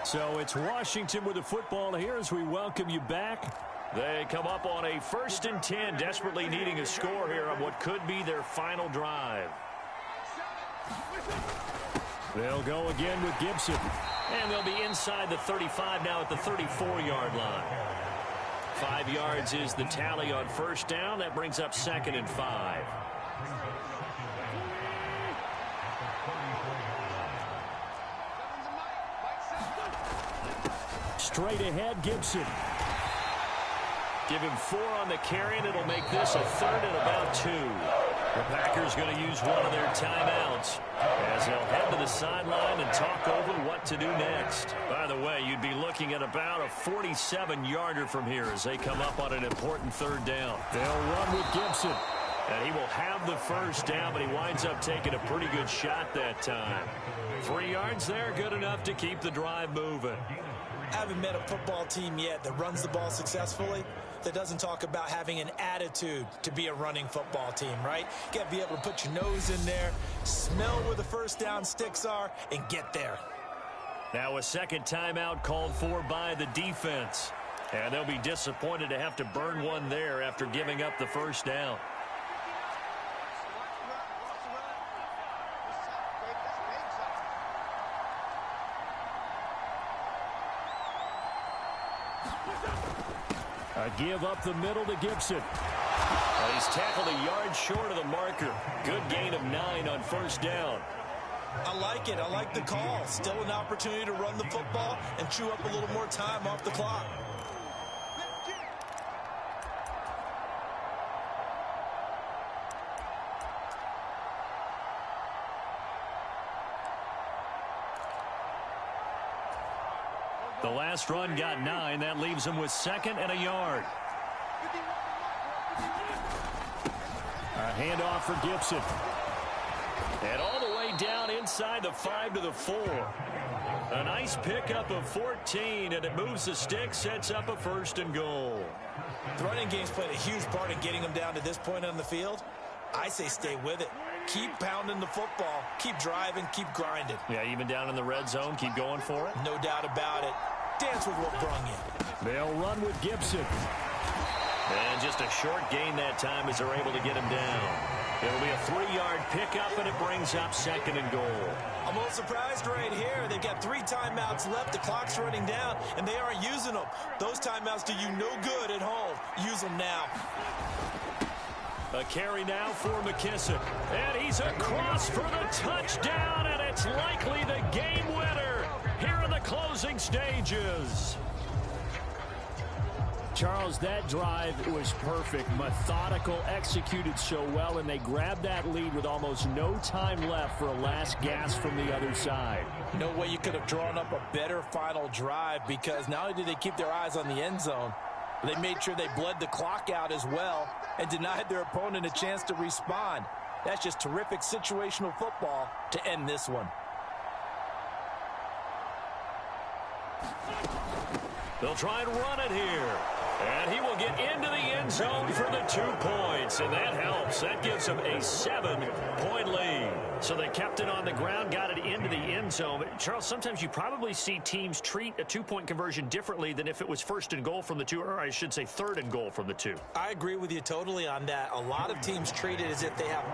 So it's Washington with the football here as we welcome you back. They come up on a 1st and 10, desperately needing a score here on what could be their final drive. They'll go again with Gibson. And they'll be inside the 35 now at the 34-yard line. 5 yards is the tally on 1st down. That brings up 2nd and 5. Straight ahead, Gibson. Give him 4 on the carry, and it'll make this a 3rd and about 2. The Packers going to use one of their timeouts as they'll head to the sideline and talk over what to do next. By the way, you'd be looking at about a 47-yarder from here as they come up on an important 3rd down. They'll run with Gibson, and he will have the 1st down, but he winds up taking a pretty good shot that time. 3 yards there, good enough to keep the drive moving. I haven't met a football team yet that runs the ball successfully that doesn't talk about having an attitude to be a running football team, right? You got to be able to put your nose in there, smell where the 1st down sticks are, and get there. Now a second timeout called for by the defense. And they'll be disappointed to have to burn one there after giving up the first down. A give up the middle to Gibson. He's tackled a yard short of the marker. Good gain of 9 on first down. I like it. I like the call. Still an opportunity to run the football and chew up a little more time off the clock. The last run got 9. That leaves him with 2nd and a yard. A handoff for Gibson. And all the way down inside the 5 to the 4. A nice pickup of 14, and it moves the stick, sets up a 1st and goal. The running game's played a huge part in getting them down to this point on the field. I say stay with it. Keep pounding the football. Keep driving. Keep grinding. Yeah, even down in the red zone, keep going for it. No doubt about it. Dance with what brung you. They'll run with Gibson. And just a short gain that time as they're able to get him down. It'll be a 3-yard pickup, and it brings up 2nd and goal. I'm a little surprised right here. They've got 3 timeouts left. The clock's running down, and they aren't using them. Those timeouts do you no good at home. Use them now. A carry now for McKissick. And he's across for the touchdown, and it's likely the game winner here in the closing stages. Charles, that drive was perfect, methodical, executed so well, and they grabbed that lead with almost no time left for a last gasp from the other side. No way you could have drawn up a better final drive, because not only did they keep their eyes on the end zone, they made sure they bled the clock out as well and denied their opponent a chance to respond. That's just terrific situational football to end this one. They'll try and run it here. And he will get into the end zone for the 2 points. And that helps. That gives them a 7-point lead. So they kept it on the ground, got it into the end zone. But Charles, sometimes you probably see teams treat a 2-point conversion differently than if it was 1st and goal from the 2, or I should say 3rd and goal from the 2. I agree with you totally on that. A lot of teams treat it as if they have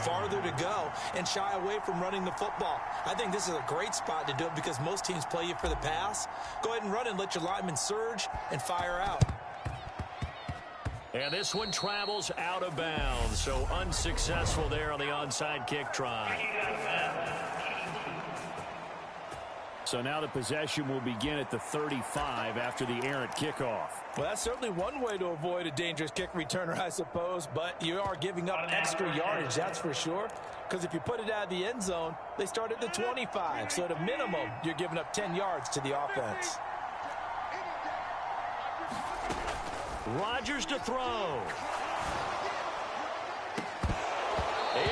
farther to go and shy away from running the football. I think this is a great spot to do it because most teams play you for the pass. Go ahead and run and let your linemen surge and fire out. And this one travels out of bounds, so unsuccessful there on the onside kick try. So now the possession will begin at the 35 after the errant kickoff. Well, that's certainly one way to avoid a dangerous kick returner, I suppose, but you are giving up extra yardage, that's for sure, because if you put it out of the end zone, they start at the 25, so at a minimum, you're giving up 10 yards to the offense. Rodgers to throw.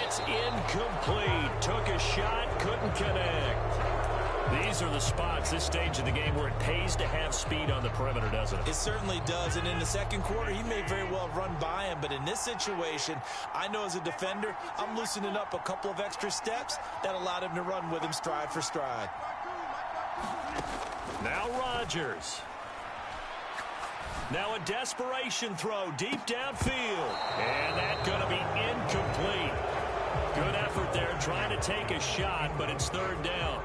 It's incomplete. Took a shot, couldn't connect. These are the spots, this stage of the game, where it pays to have speed on the perimeter, doesn't it? It certainly does, and in the second quarter, he may very well have run by him, but in this situation, I know as a defender, I'm loosening up a couple of extra steps that allowed him to run with him stride for stride. Now Rodgers. Now a desperation throw deep downfield. And that's going to be incomplete. Good effort there trying to take a shot, but it's 3rd down.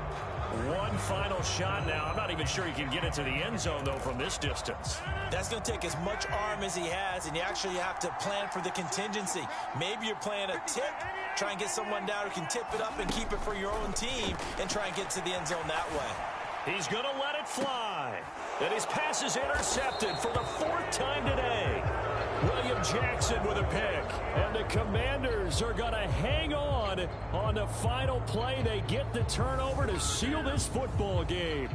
One final shot now. I'm not even sure he can get it to the end zone, though, from this distance. That's going to take as much arm as he has, and you actually have to plan for the contingency. Maybe you're playing a tip, try and get someone down who can tip it up and keep it for your own team and try and get to the end zone that way. He's going to let it fly. And his pass is intercepted for the 4th time today. William Jackson with a pick. And the Commanders are going to hang on the final play. They get the turnover to seal this football game.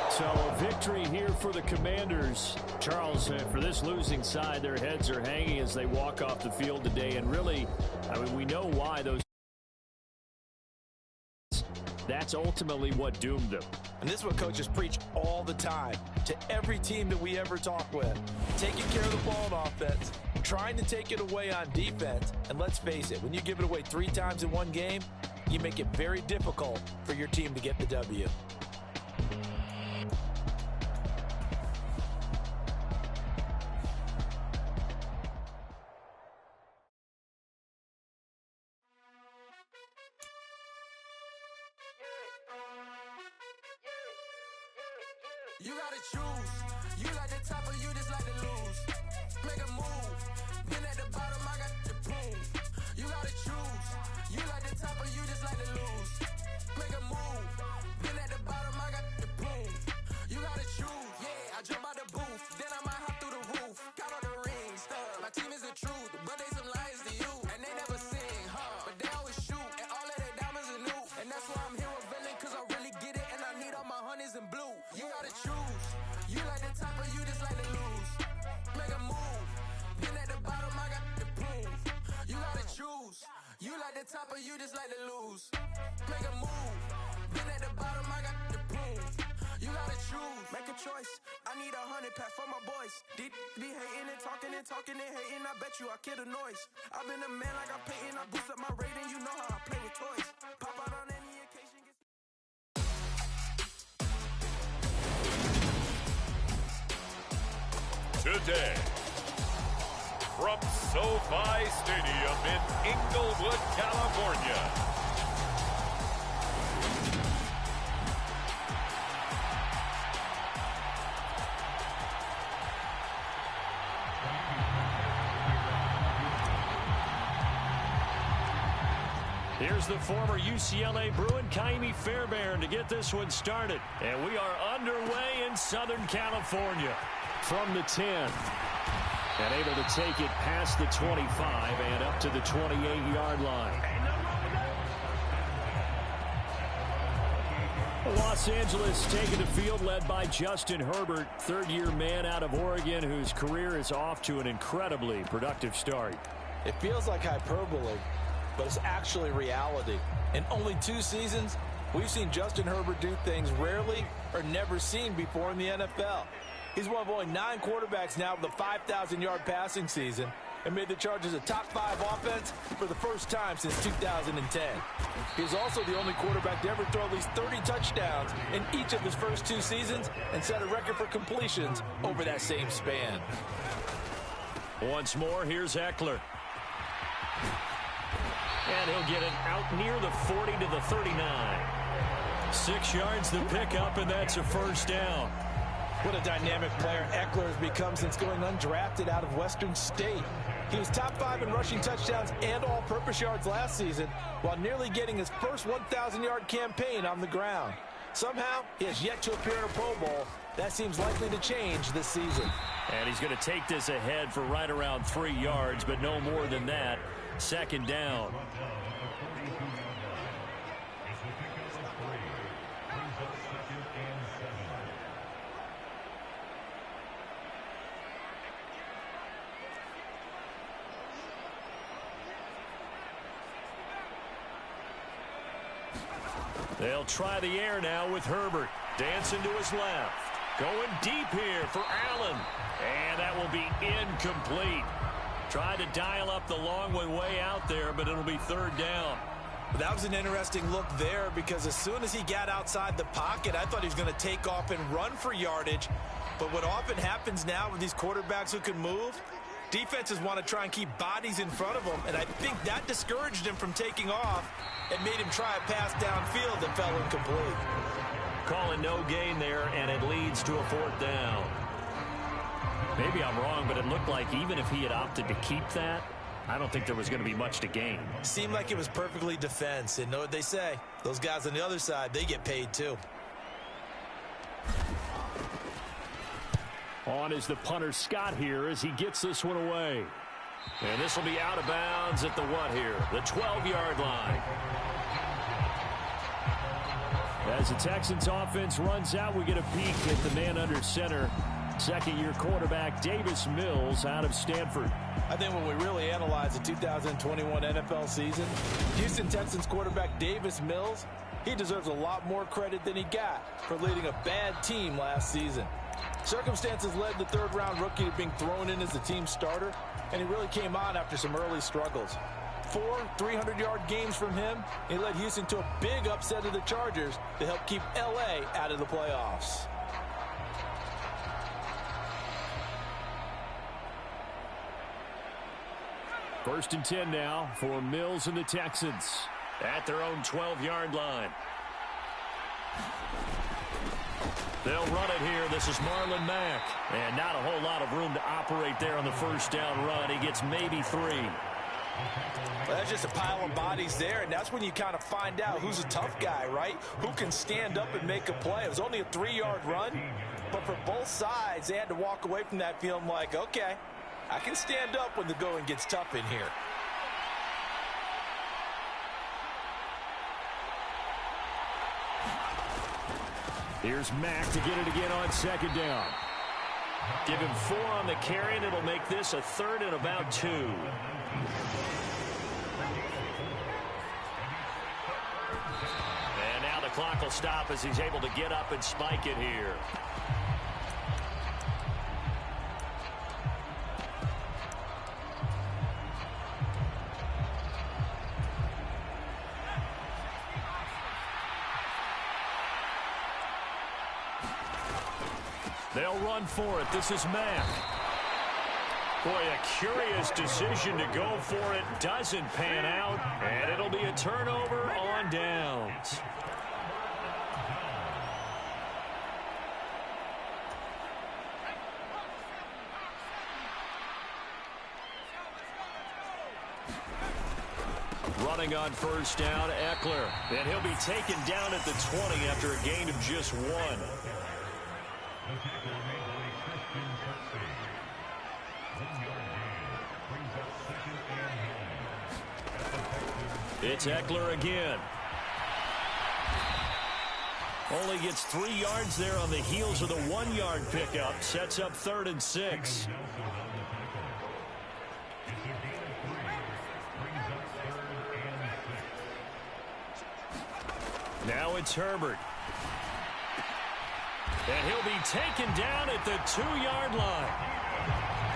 So a victory here for the Commanders. Charles, for this losing side, their heads are hanging as they walk off the field today. And really, I mean, we know why those. That's ultimately what doomed them. And this is what coaches preach all the time to every team that we ever talk with. Taking care of the ball on offense, trying to take it away on defense, and let's face it, when you give it away 3 times in one game, you make it very difficult for your team to get the W. You gotta choose. You like the top or you just like to lose. Make a move. Been at the bottom, I got the prove. You gotta choose. You like the top or you just like to lose. Make a move. Been at the bottom, I got the prove. You gotta choose. Yeah, I jump out the booth. Then I might hop through the roof. Got all the rings, stuff. My team is the truth, but they some liars to you. And they never sing, but they always shoot. And all of their diamonds are new. And that's why I'm here with villain, cause I really get it. And I need all my honeys in blue. You gotta choose. You like the top or you just like to lose. Make a move. Been at the bottom, I got the prove. You gotta choose. You like the top or you just like to lose. Make a move. Been at the bottom, I got the prove. You gotta choose. Make a choice. I need 100 pack for my boys. Be hating and talking and talking and hating. I bet you I kill the noise. I've been a man like I'm Peyton. I boost up my rating. You know how I play with toys. Pop out on any occasion. Today, from SoFi Stadium in Inglewood, California. Here's the former UCLA Bruin, Kaimi Fairbairn, to get this one started. And we are underway in Southern California. From the 10. And able to take it past the 25 and up to the 28-yard line. Los Angeles taking the field led by Justin Herbert, third-year man out of Oregon, whose career is off to an incredibly productive start. It feels like hyperbole, but it's actually reality. In only 2 seasons, we've seen Justin Herbert do things rarely or never seen before in the NFL. He's one of only 9 quarterbacks now with a 5,000-yard passing season and made the Chargers a top 5 offense for the first time since 2010. He's also the only quarterback to ever throw at least 30 touchdowns in each of his first 2 seasons and set a record for completions over that same span. Once more, here's Eckler. And he'll get it out near the 40 to the 39. 6 yards the pickup, and that's a first down. What a dynamic player Eckler has become since going undrafted out of Western State. He was top 5 in rushing touchdowns and all-purpose yards last season, while nearly getting his first 1,000-yard campaign on the ground. Somehow, he has yet to appear in a Pro Bowl. That seems likely to change this season. And he's going to take this ahead for right around 3 yards, but no more than that. Second down. They'll try the air now with Herbert. Dancing to his left. Going deep here for Allen. And that will be incomplete. Tried to dial up the long one way out there, but it'll be third down. That was an interesting look there because as soon as he got outside the pocket, I thought he was going to take off and run for yardage. But what often happens now with these quarterbacks who can move, defenses want to try and keep bodies in front of them, and I think that discouraged him from taking off and made him try a pass downfield that fell incomplete. Calling no gain there, and it leads to a fourth down. Maybe I'm wrong, but it looked like even if he had opted to keep that, I don't think there was going to be much to gain. Seemed like it was perfectly defense, and know what they say. Those guys on the other side, they get paid too. On is the punter Scott here as he gets this one away. And this will be out of bounds at the what here? The 12-yard line. As the Texans offense runs out, we get a peek at the man under center. Second-year quarterback Davis Mills out of Stanford. I think when we really analyze the 2021 NFL season, Houston Texans quarterback Davis Mills he deserves a lot more credit than he got for leading a bad team last season. Circumstances led the third-round rookie to being thrown in as the team starter, and he really came on after some early struggles. 4 300-yard games from him. He led Houston to a big upset of the Chargers to help keep L.A. out of the playoffs. First and 10 now for Mills and the Texans at their own 12-yard line. They'll run it here. This is Marlon Mack. And not a whole lot of room to operate there on the first down run. He gets maybe 3. Well, that's just a pile of bodies there, and that's when you kind of find out who's a tough guy, right? Who can stand up and make a play. It was only a 3-yard run, but for both sides, they had to walk away from that feeling like, okay, I can stand up when the going gets tough in here. Here's Mack to get it again on second down. Give him 4 on the carry, and it'll make this a 3rd and about 2. And now the clock will stop as he's able to get up and spike it here. They'll run for it. This is Mack. Boy, a curious decision to go for it. Doesn't pan out, and it'll be a turnover on downs. Running on first down, Eckler. And he'll be taken down at the 20 after a gain of just 1. It's Eckler again. Only gets 3 yards there on the heels of the 1-yard pickup. Sets up 3rd and 6. Now it's Herbert. And he'll be taken down at the 2-yard line.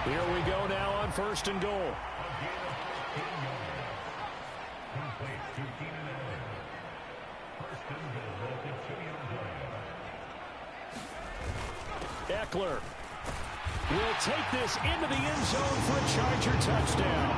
Here we go now on 1st and goal. Eckler will take this into the end zone for a Charger touchdown.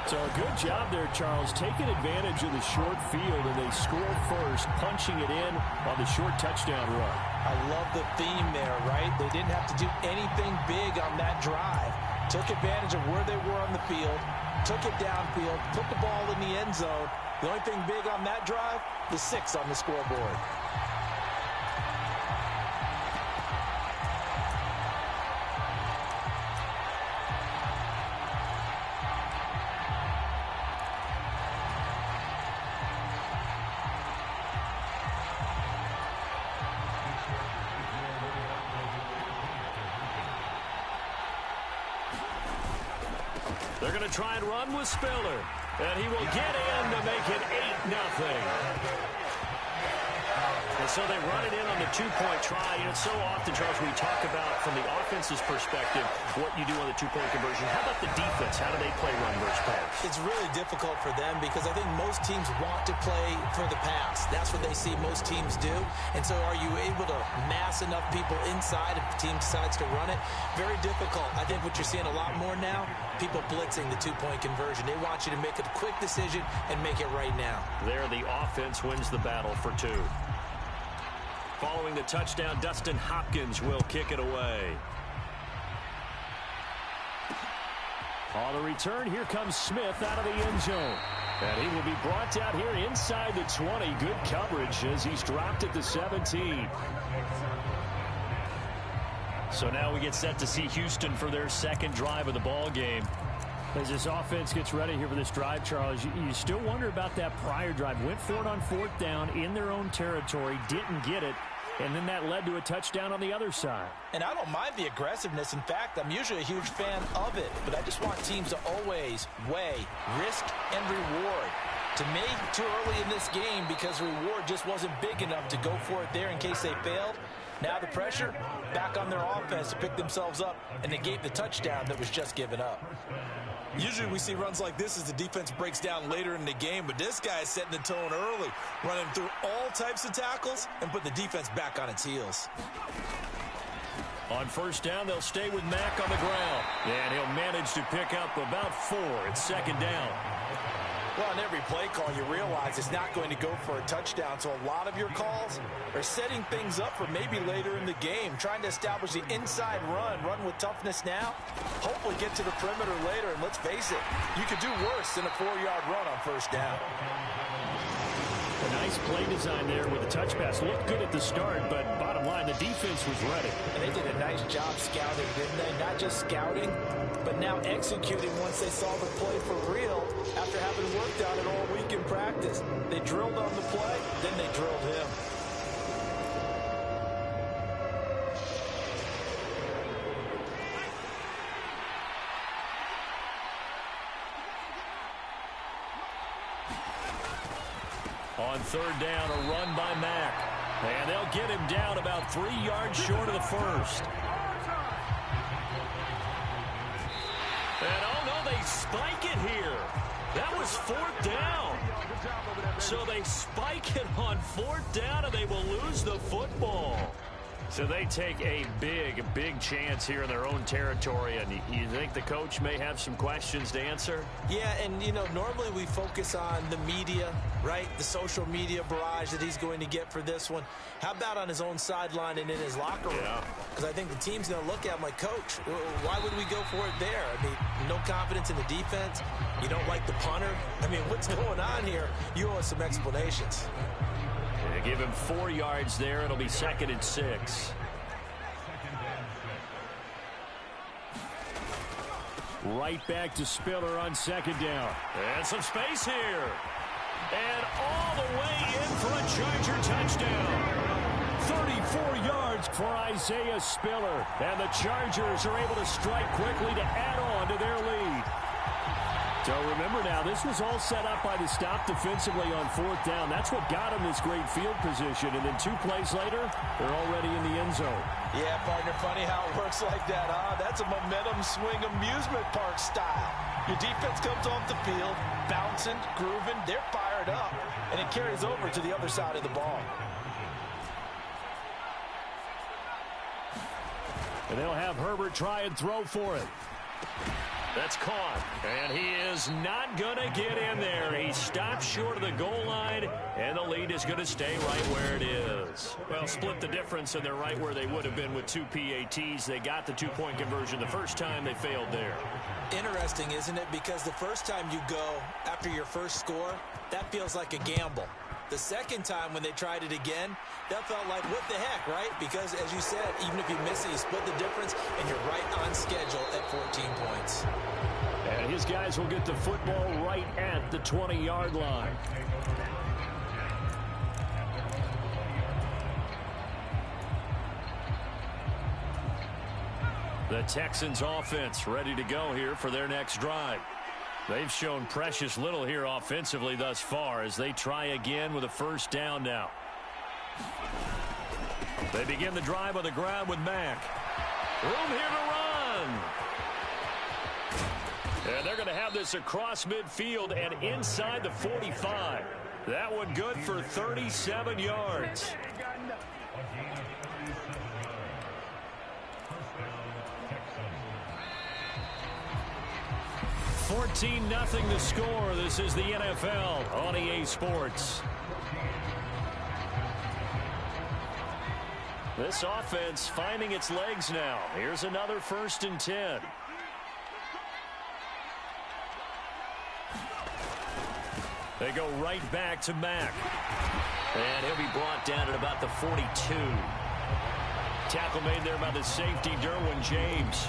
So a good job there, Charles, taking advantage of the short field, and they score first, punching it in on the short touchdown run. I love the theme there, right? They didn't have to do anything big on that drive. Took advantage of where they were on the field, took it downfield, put the ball in the end zone. The only thing big on that drive, the 6 on the scoreboard. They're going to try and run with Spiller. And he will get in to make it 8-0. And so they run it in on the 2-point try. And it's so often, Charles, we talk about from the offense's perspective what you do on the 2-point conversion. How about the defense? How do they play run versus pass? It's really difficult for them because I think most teams want to play for the pass. That's what they see most teams do. And so are you able to mass enough people inside if the team decides to run it? Very difficult. I think what you're seeing a lot more now, people blitzing the 2-point conversion. They want you to make a quick decision and make it right now. There, the offense wins the battle for 2. Following the touchdown, Dustin Hopkins will kick it away. On the return, here comes Smith out of the end zone. And he will be brought down here inside the 20. Good coverage as he's dropped at the 17. So now we get set to see Houston for their second drive of the ball game. As this offense gets ready here for this drive, Charles, you still wonder about that prior drive. Went for it on 4th down in their own territory, didn't get it, and then that led to a touchdown on the other side. And I don't mind the aggressiveness. In fact, I'm usually a huge fan of it, but I just want teams to always weigh risk and reward. To me, too early in this game because the reward just wasn't big enough to go for it there in case they failed. Now the pressure back on their offense to pick themselves up and negate the touchdown that was just given up. Usually we see runs like this as the defense breaks down later in the game, but this guy is setting the tone early, running through all types of tackles and put the defense back on its heels. On first down, they'll stay with Mack on the ground, and he'll manage to pick up about 4. It's second down. Well, on every play call, you realize it's not going to go for a touchdown, so a lot of your calls are setting things up for maybe later in the game, trying to establish the inside run with toughness now, hopefully get to the perimeter later, and let's face it, you could do worse than a 4-yard run on first down. A nice play design there with the touch pass. Looked good at the start, but bottom line, the defense was ready. And they did a nice job scouting, didn't they? Not just scouting, but now executing once they saw the play for real after having worked on it all week in practice. They drilled on the play, then they drilled him. On third down, a run by Mack. And they'll get him down about 3 yards short of the first. And oh no, they spike it here. That was 4th down. So they spike it on 4th down and they will lose the football. So they take a big chance here in their own territory, and you think the coach may have some questions to answer? Yeah, and, you know, normally we focus on the media, right? The social media barrage that he's going to get for this one. How about on his own sideline and in his locker room? Because I think the team's going to look at him like, Coach, why would we go for it there? I mean, no confidence in the defense. You don't like the punter. I mean, what's going on here? You owe us some explanations. They give him 4 yards there. It'll be 2nd and 6. Right back to Spiller on 2nd down. And some space here. And all the way in for a Charger touchdown. 34 yards for Isaiah Spiller. And the Chargers are able to strike quickly to add on to their lead. So remember now, this was all set up by the stop defensively on 4th down. That's what got them this great field position. And then 2 plays later, they're already in the end zone. Yeah, partner, funny how it works like that, huh? That's a momentum swing amusement park style. Your defense comes off the field, bouncing, grooving, they're fired up, and it carries over to the other side of the ball. And they'll have Herbert try and throw for it. That's caught, and he is not going to get in there. He stops short of the goal line, and the lead is going to stay right where it is. Well, split the difference, and they're right where they would have been with 2 PATs. They got the 2-point conversion the first time. They failed there. Interesting, isn't it? Because the first time you go after your first score, that feels like a gamble. The second time when they tried it again, that felt like, what the heck, right? Because, as you said, even if you miss it, you split the difference, and you're right on schedule at 14 points. And his guys will get the football right at the 20-yard line. The Texans offense ready to go here for their next drive. They've shown precious little here offensively thus far as they try again with a first down now. They begin the drive on the ground with Mack. Room here to run. And they're going to have this across midfield and inside the 45. That one good for 37 yards. 14-0 the score. This is the NFL on EA Sports. This offense finding its legs now. Here's another 1st and 10. They go right back to Mack. And he'll be brought down at about the 42. Tackle made there by the safety, Derwin James.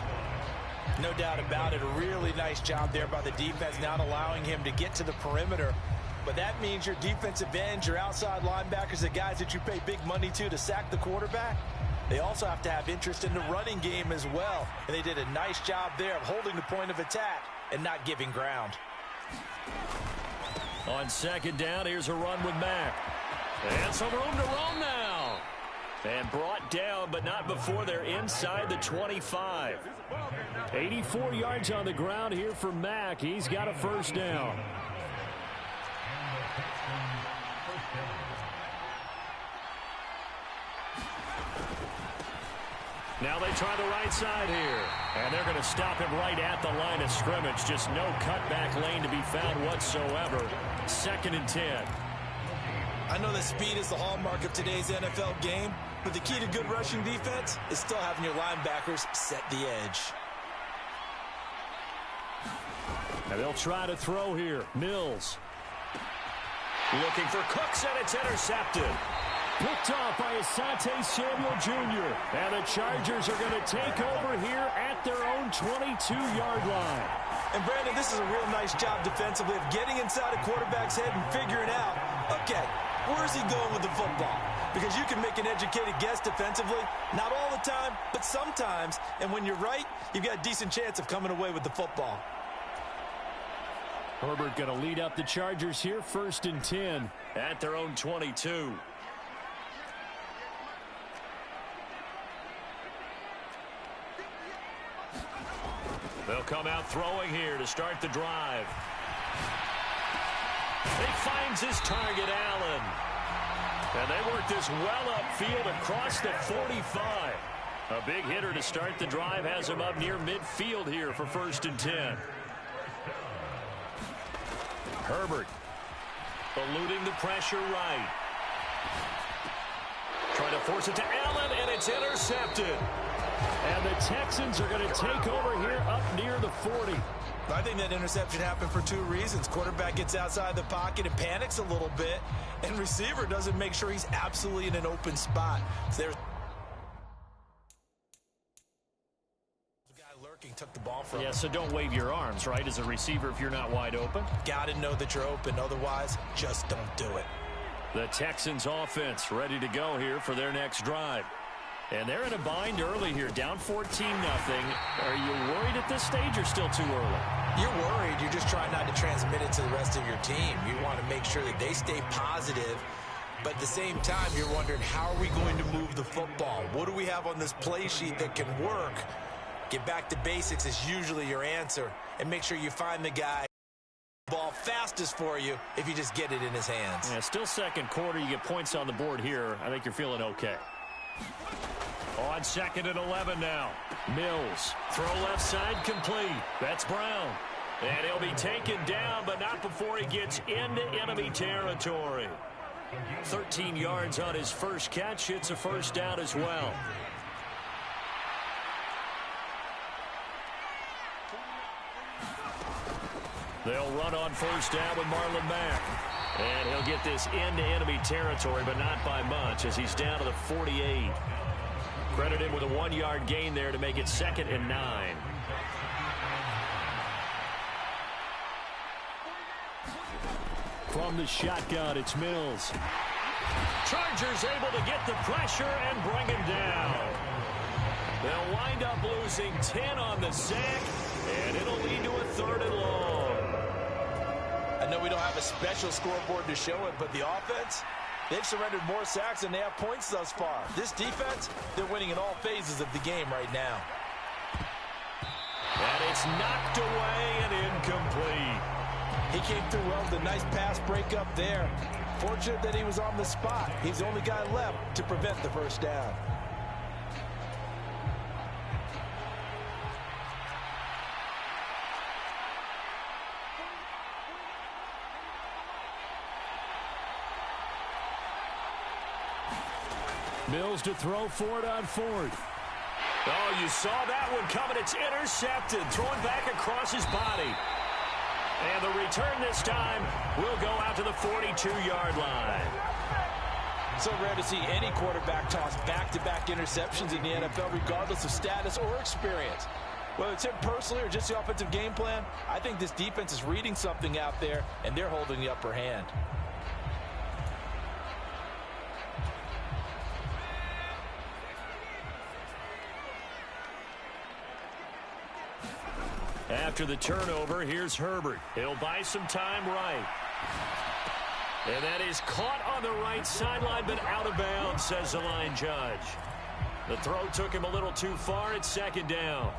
No doubt about it. A really nice job there by the defense, not allowing him to get to the perimeter. But that means your defensive ends, your outside linebackers, the guys that you pay big money to sack the quarterback, they also have to have interest in the running game as well. And they did a nice job there of holding the point of attack and not giving ground. On second down, here's a run with Mack. And some room to roam now. And brought down, but not before they're inside the 25. 84 yards on the ground here for Mack. He's got a first down. Now they try the right side here. And they're going to stop him right at the line of scrimmage. Just no cutback lane to be found whatsoever. 2nd and 10. I know that speed is the hallmark of today's NFL game, but the key to good rushing defense is still having your linebackers set the edge. And they'll try to throw here. Mills. Looking for Cooks, and it's intercepted. Picked off by Asante Samuel Jr. And the Chargers are going to take over here at their own 22-yard line. And, Brandon, this is a real nice job defensively of getting inside a quarterback's head and figuring out, okay, where's he going with the football? Because you can make an educated guess defensively. Not all the time, but sometimes. And when you're right, you've got a decent chance of coming away with the football. Herbert going to lead up the Chargers here, 1st and 10 at their own 22. They'll come out throwing here to start the drive. He finds his target, Allen. And they work this well upfield across the 45. A big hitter to start the drive has him up near midfield here for 1st and 10. Herbert eluding the pressure right. Trying to force it to Allen, and it's intercepted. And the Texans are going to take over here up near the 40. I think that interception happened for 2 reasons. Quarterback gets outside the pocket and panics a little bit, and receiver doesn't make sure he's absolutely in an open spot. So there's the guy lurking took the ball from him. So don't wave your arms, right, as a receiver if you're not wide open. Got to know that you're open. Otherwise, just don't do it. The Texans offense ready to go here for their next drive. And they're in a bind early here, down 14-0. Are you worried at this stage or still too early? You're worried. You're just trying not to transmit it to the rest of your team. You want to make sure that they stay positive. But at the same time, you're wondering, how are we going to move the football? What do we have on this play sheet that can work? Get back to basics is usually your answer. And make sure you find the guy ball fastest for you if you just get it in his hands. Yeah, still 2nd quarter. You get points on the board here. I think you're feeling okay. On 2nd and 11 now. Mills. Throw left side complete. That's Brown. And he'll be taken down, but not before he gets into enemy territory. 13 yards on his first catch. It's a first down as well. They'll run on first down with Marlon Mack. And he'll get this into enemy territory, but not by much as he's down to the 48. Credit him with a 1-yard gain there to make it 2nd and 9. From the shotgun, it's Mills. Chargers able to get the pressure and bring him down. They'll wind up losing 10 on the sack, and it'll lead to a 3rd and long. I know we don't have a special scoreboard to show it, but the offense, they've surrendered more sacks than they have points thus far. This defense, they're winning in all phases of the game right now. And it's knocked away and incomplete. He came through well with a nice pass breakup there. Fortunate that he was on the spot. He's the only guy left to prevent the first down. Mills to throw for it on 4th. Oh, you saw that one coming. It's intercepted. Throwing back across his body. And the return this time will go out to the 42-yard line. So rare to see any quarterback toss back-to-back interceptions in the NFL, regardless of status or experience. Whether it's him personally or just the offensive game plan, I think this defense is reading something out there, and they're holding the upper hand. After the turnover, here's Herbert. He'll buy some time right. And that is caught on the right sideline, but out of bounds, says the line judge. The throw took him a little too far. It's second down.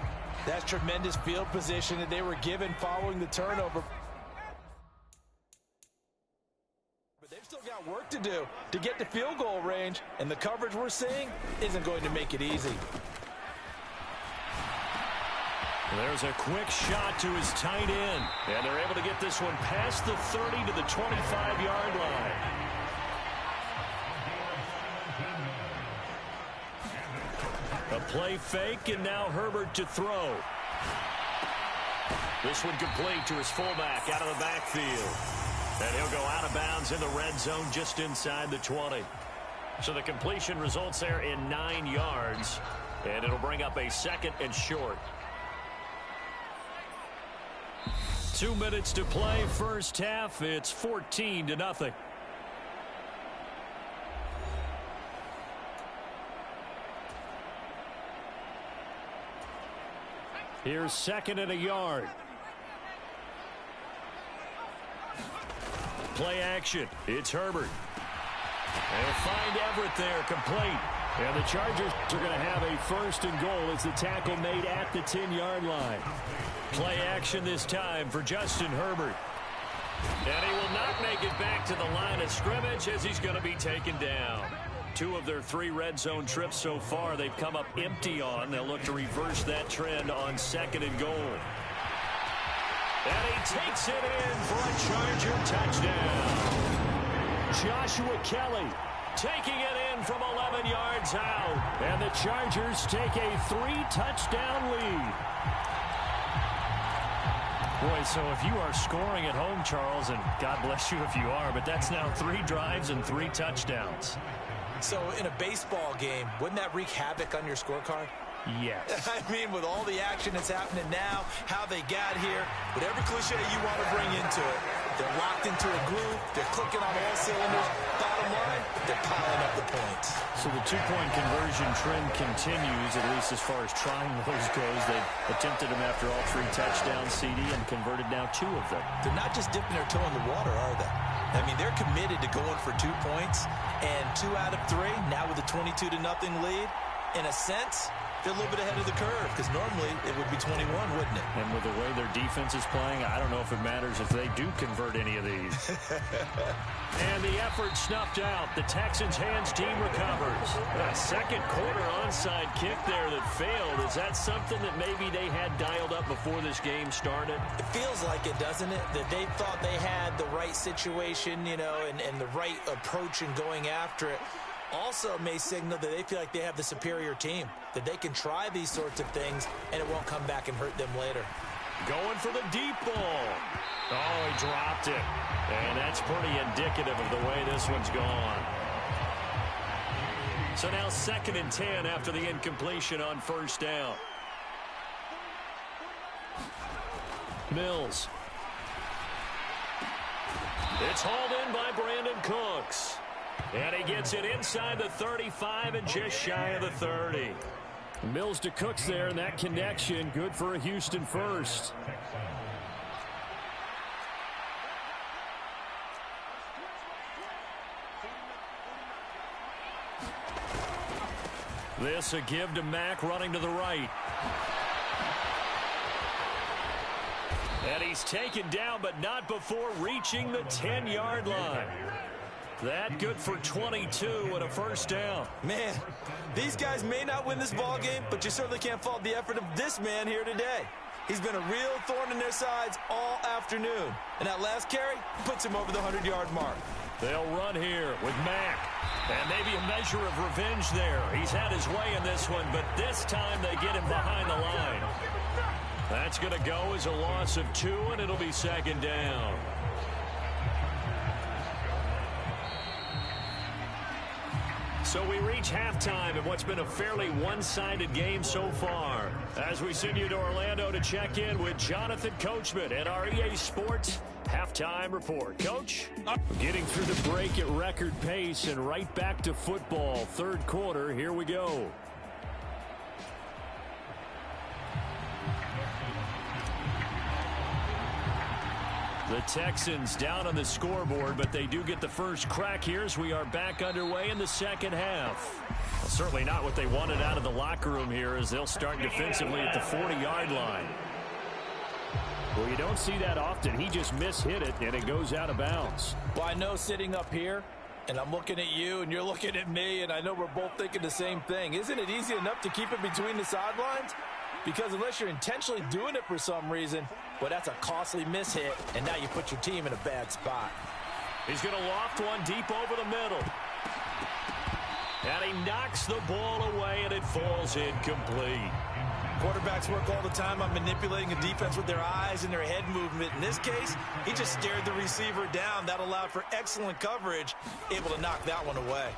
That's tremendous field position that they were given following the turnover. But they've still got work to do to get to field goal range, and the coverage we're seeing isn't going to make it easy. There's a quick shot to his tight end, and they're able to get this one past the 30 to the 25-yard line. A play fake, and now Herbert to throw. This one complete to his fullback out of the backfield. And he'll go out of bounds in the red zone just inside the 20. So the completion results there in 9 yards, and it'll bring up a second and short. 2 minutes to play, first half. It's 14-0. Here's second and a yard. Play action. It's Herbert. They'll find Everett there, complete. And the Chargers are going to have a first and goal as the tackle made at the 10-yard line. Play action this time for Justin Herbert. And he will not make it back to the line of scrimmage as he's going to be taken down. 2 of their 3 red zone trips so far they've come up empty on. They'll look to reverse that trend on second and goal. And he takes it in for a Charger touchdown. Joshua Kelly taking it in from 11 yards out. And the Chargers take a 3-touchdown lead. Boy, so if you are scoring at home, Charles, and God bless you if you are, but that's now 3 drives and 3 touchdowns. So in a baseball game, wouldn't that wreak havoc on your scorecard? Yes. I mean, with all the action that's happening now, how they got here, whatever cliche you want to bring into it, they're locked into a groove, they're clicking on all cylinders. Bottom line, they're piling up the points. So the 2-point conversion trend continues, at least as far as trying those goes. They've attempted them after all 3 touchdowns, CD, and converted now 2 of them. They're not just dipping their toe in the water, are they? I mean, they're committed to going for 2 points, and 2 out of 3, now with a 22-0 lead. In a sense, they're a little bit ahead of the curve, because normally it would be 21, wouldn't it? And with the way their defense is playing, I don't know if it matters if they do convert any of these. And the effort snuffed out. The Texans' hands team recovers. A second quarter onside kick there that failed. Is that something that maybe they had dialed up before this game started? It feels like it, doesn't it? That they thought they had the right situation, you know, and the right approach in going after it. Also may signal that they feel like they have the superior team, that they can try these sorts of things and it won't come back and hurt them later. Going for the deep ball. Oh, he dropped it. And that's pretty indicative of the way this one's gone. So now 2nd and 10 after the incompletion on first down. Mills. It's hauled in by Brandon Cooks. And he gets it inside the 35 and just shy of the 30. Mills to Cooks there, and that connection good for a Houston first. This a give to Mack running to the right. And he's taken down, but not before reaching the 10-yard line. That good for 22 and a first down. Man, these guys may not win this ball game, but you certainly can't fault the effort of this man here today. He's been a real thorn in their sides all afternoon. And that last carry puts him over the 100-yard mark. They'll run here with Mack. And maybe a measure of revenge there. He's had his way in this one, but this time they get him behind the line. That's going to go as a loss of 2, and it'll be second down. So we reach halftime in what's been a fairly one-sided game so far. As we send you to Orlando to check in with Jonathan Coachman at our EA Sports Halftime Report. Coach? Getting through the break at record pace and right back to football. 3rd quarter, here we go. The Texans down on the scoreboard, but they do get the first crack here as we are back underway in the second half. Well, certainly not what they wanted out of the locker room here as they'll start defensively at the 40-yard line. Well, you don't see that often. He just mishit it, and it goes out of bounds. Well, I know sitting up here, and I'm looking at you, and you're looking at me, and I know we're both thinking the same thing. Isn't it easy enough to keep it between the sidelines? Because unless you're intentionally doing it for some reason, well, that's a costly mishit, and now you put your team in a bad spot. He's going to loft one deep over the middle. And he knocks the ball away, and it falls incomplete. Quarterbacks work all the time on manipulating a defense with their eyes and their head movement. In this case, he just stared the receiver down. That allowed for excellent coverage, able to knock that one away.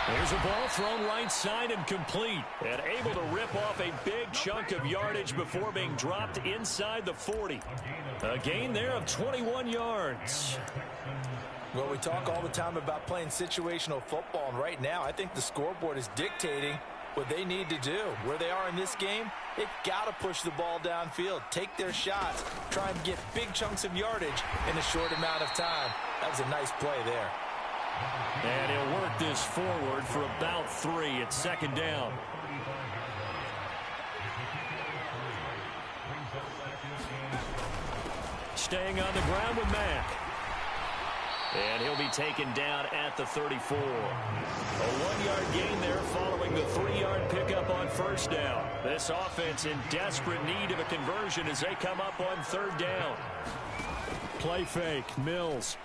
There's a ball thrown right side and complete. And able to rip off a big chunk of yardage before being dropped inside the 40. A gain there of 21 yards. Well, we talk all the time about playing situational football, and right now I think the scoreboard is dictating what they need to do. Where they are in this game, they've got to push the ball downfield, take their shots, try and get big chunks of yardage in a short amount of time. That was a nice play there. And he'll work this forward for about 3. It's second down. Staying on the ground with Mack. And he'll be taken down at the 34. A 1-yard gain there following the 3-yard pickup on first down. This offense in desperate need of a conversion as they come up on third down. Play fake, Mills.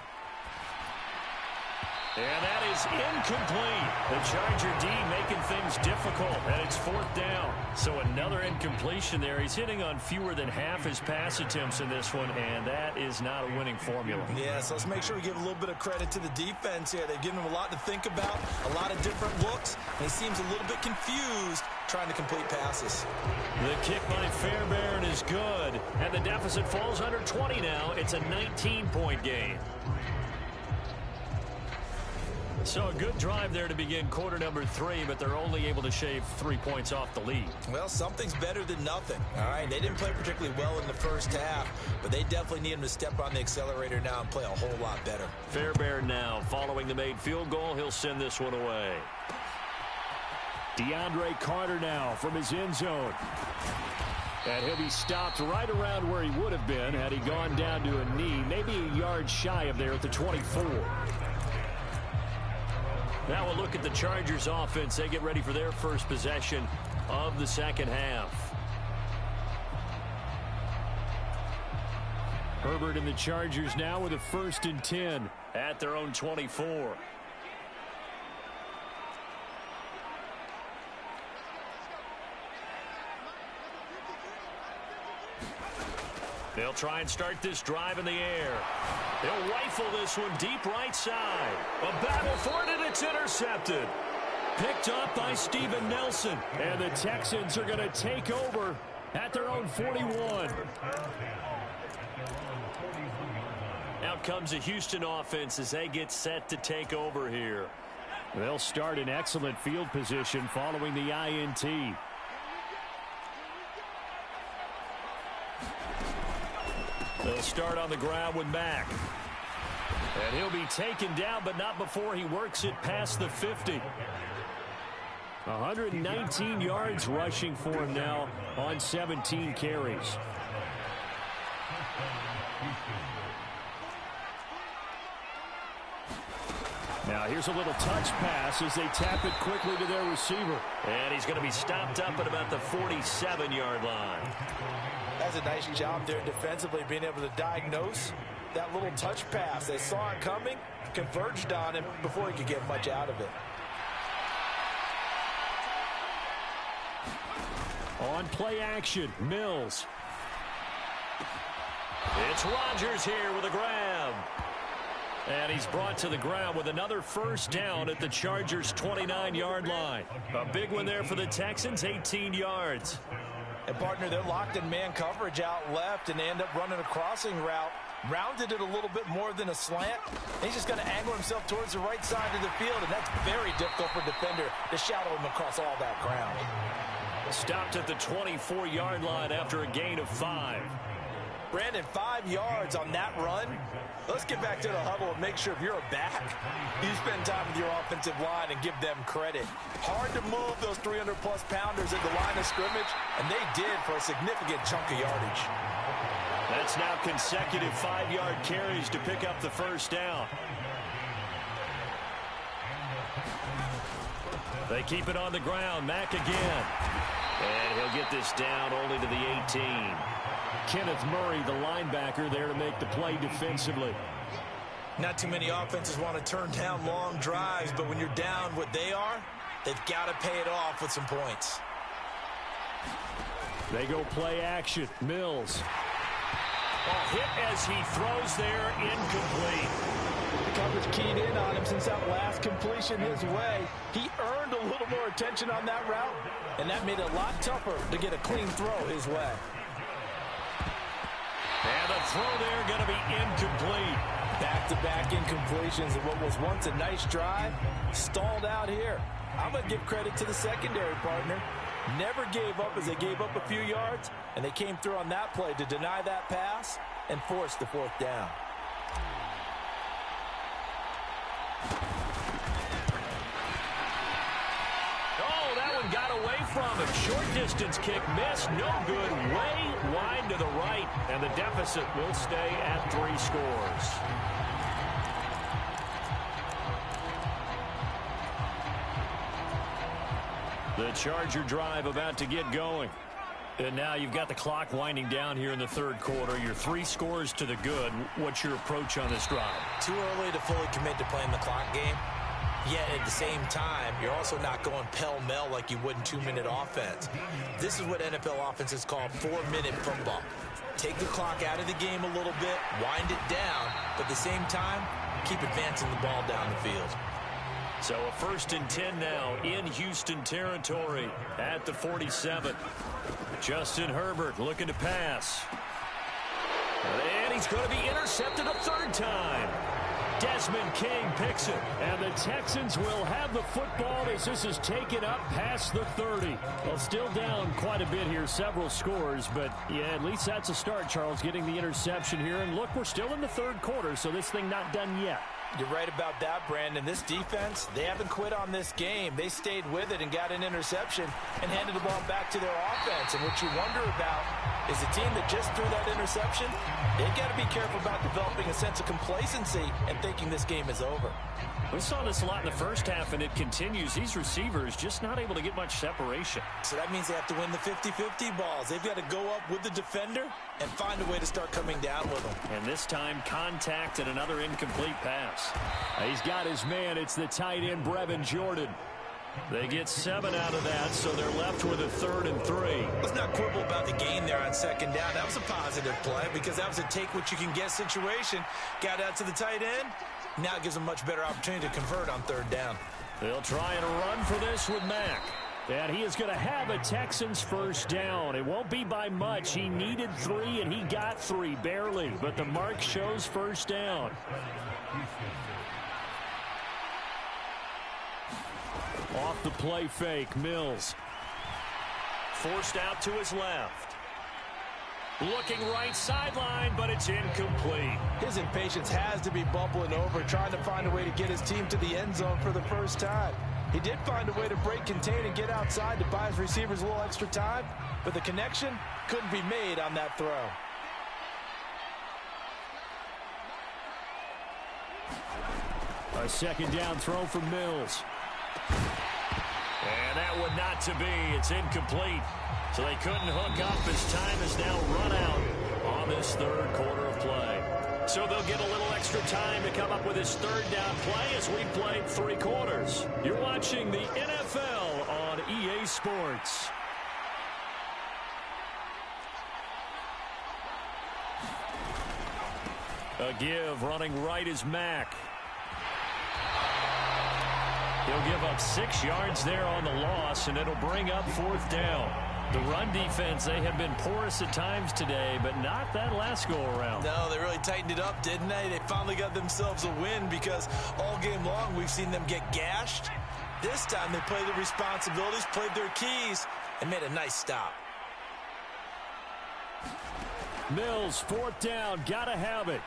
And that is incomplete. The Charger D making things difficult, and it's fourth down. So another incompletion there. He's hitting on fewer than half his pass attempts in this one, and that is not a winning formula. Yeah, so let's make sure we give a little bit of credit to the defense here. They've given him a lot to think about, a lot of different looks, and he seems a little bit confused trying to complete passes. The kick by Fairbairn is good, and the deficit falls under 20 now. It's a 19-point game. So a good drive there to begin quarter number 3, but they're only able to shave 3 points off the lead. Well, something's better than nothing. All right, they didn't play particularly well in the first half, but they definitely need him to step on the accelerator now and play a whole lot better. Fairbairn now following the made field goal. He'll send this one away. DeAndre Carter now from his end zone. And he'll be stopped right around where he would have been had he gone down to a knee, maybe a yard shy of there at the 24. Now we'll look at the Chargers offense. They get ready for their first possession of the second half. Herbert and the Chargers now with a 1st and 10 at their own 24. They'll try and start this drive in the air. They'll rifle this one deep right side. A battle for it, and it's intercepted. Picked up by Steven Nelson. And the Texans are going to take over at their own 41. Out comes the Houston offense as they get set to take over here. They'll start in excellent field position following the INT. They'll start on the ground with Mack. And he'll be taken down, but not before he works it past the 50. 119 yards rushing for him now on 17 carries. Now here's a little touch pass as they tap it quickly to their receiver. And he's going to be stopped up at about the 47-yard line. That's a nice job there defensively, being able to diagnose that little touch pass. They saw it coming, converged on him before he could get much out of it. On play action, Mills. It's Rodgers here with a grab. And he's brought to the ground with another first down at the Chargers' 29-yard line. A big one there for the Texans, 18 yards. And, partner, they're locked in man coverage out left, and they end up running a crossing route. Rounded it a little bit more than a slant. He's just going to angle himself towards the right side of the field, and that's very difficult for a defender to shadow him across all that ground. Stopped at the 24-yard line after a gain of 5. Brandon, 5 yards on that run. Let's get back to the huddle and make sure if you're a back, you spend time with your offensive line and give them credit. Hard to move those 300-plus pounders at the line of scrimmage, and they did for a significant chunk of yardage. That's now consecutive 5-yard carries to pick up the first down. They keep it on the ground. Mack again. And he'll get this down only to the 18. Kenneth Murray, the linebacker, there to make the play defensively. Not too many offenses want to turn down long drives, but when you're down what they are, they've got to pay it off with some points. They go play action. Mills. Hit as he throws there, incomplete. The coverage keyed in on him since that last completion his way. He earned a little more attention on that route, and that made it a lot tougher to get a clean throw his way. And the throw there going to be incomplete. Back-to-back incompletions of what was once a nice drive, stalled out here. I'm going to give credit to the secondary partner. Never gave up as they gave up a few yards, and they came through on that play to deny that pass and force the 4th down. Oh, that one got away from him. Short distance kick missed. No good. Way wide to the right. And the deficit will stay at 3 scores. The Charger drive about to get going. And now you've got the clock winding down here in the 3rd quarter. You're 3 scores to the good. What's your approach on this drive? Too early to fully commit to playing the clock game. Yet at the same time, you're also not going pell-mell like you would in 2-minute offense. This is what NFL offenses call 4-minute football. Take the clock out of the game a little bit, wind it down, but at the same time, keep advancing the ball down the field. So a 1st and 10 now in Houston territory at the 47. Justin Herbert looking to pass. And he's going to be intercepted a 3rd time. Desmond King picks it. And the Texans will have the football as this is taken up past the 30. Well, still down quite a bit here, several scores. But, yeah, at least that's a start, Charles, getting the interception here. And, look, we're still in the 3rd quarter, so this thing not done yet. You're right about that, Brandon. This defense, they haven't quit on this game. They stayed with it and got an interception and handed the ball back to their offense. And what you wonder about is the team that just threw that interception, they've got to be careful about developing a sense of complacency and thinking this game is over. We saw this a lot in the first half, and it continues. These receivers just not able to get much separation. So that means they have to win the 50-50 balls. They've got to go up with the defender and find a way to start coming down with them. And this time, contact and another incomplete pass. He's got his man. It's the tight end, Brevin Jordan. They get 7 out of that, so they're left with a 3rd and 3. Let's not quibble about the gain there on 2nd down. That was a positive play because that was a take-what-you-can-get situation. Got out to the tight end. Now it gives them a much better opportunity to convert on 3rd down. They'll try and run for this with Mack. And he is going to have a Texans 1st down. It won't be by much. He needed 3, and he got 3, barely. But the mark shows 1st down. Off the play fake, Mills. Forced out to his left. Looking right sideline, but it's incomplete. His impatience has to be bubbling over, trying to find a way to get his team to the end zone for the first time. He did find a way to break contain and get outside to buy his receivers a little extra time, but the connection couldn't be made on that throw. A 2nd down throw from Mills. And that would not to be. It's incomplete. So they couldn't hook up as time is now run out on this 3rd quarter of play. So they'll get a little extra time to come up with his 3rd down play as we played 3 quarters. You're watching the NFL on EA Sports. A give, running right is Mack. He'll give up 6 yards there on the loss, and it'll bring up 4th down. The run defense, they have been porous at times today, but not that last go-around. No, they really tightened it up, didn't they? They finally got themselves a win because all game long we've seen them get gashed. This time they played their responsibilities, played their keys, and made a nice stop. Mills, 4th down, gotta have it.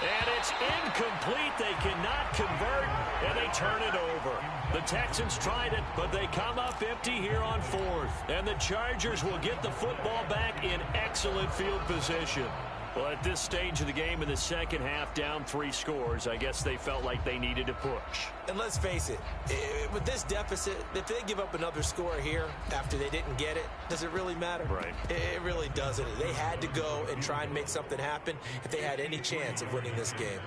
And it's incomplete. They cannot convert, and they turn it over. The Texans tried it, but they come up empty here on 4th. And the Chargers will get the football back in excellent field position. Well, at this stage of the game in the second half, down 3 scores, I guess they felt like they needed to push. And let's face it, with this deficit, if they give up another score here after they didn't get it, does it really matter? Right. It really doesn't. They had to go and try and make something happen if they had any chance of winning this game.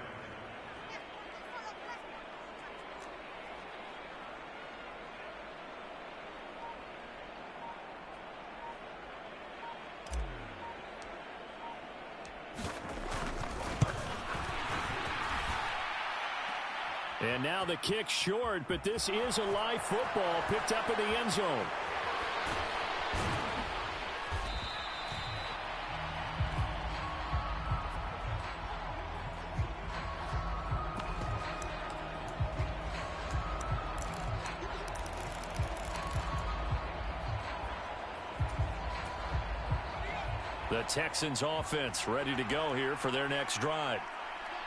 And now the kick short, but this is a live football picked up in the end zone. The Texans offense ready to go here for their next drive.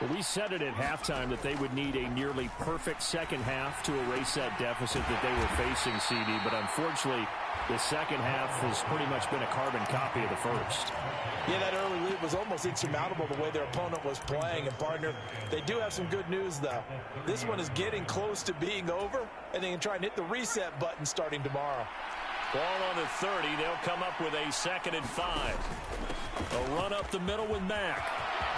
Well, we said it at halftime that they would need a nearly perfect second half to erase that deficit that they were facing, CD. But unfortunately, the second half has pretty much been a carbon copy of the first. Yeah, that early lead was almost insurmountable the way their opponent was playing. And, partner, they do have some good news, though. This one is getting close to being over, and they can try and hit the reset button starting tomorrow. Ball on the 30. They'll come up with a 2nd and 5. A run up the middle with Mack.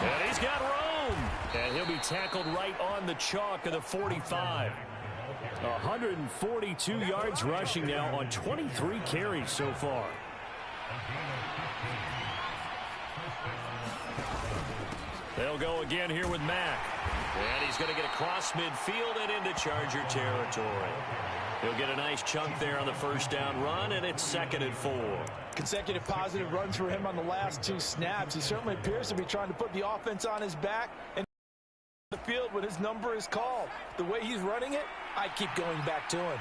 And he's got room. And he'll be tackled right on the chalk of the 45. 142 yards rushing now on 23 carries so far. They'll go again here with Mack. And he's going to get across midfield and into Charger territory. He'll get a nice chunk there on the first down run, and it's 2nd and 4. Consecutive positive runs for him on the last 2 snaps. He certainly appears to be trying to put the offense on his back and the field when his number is called. The way he's running it, I keep going back to him.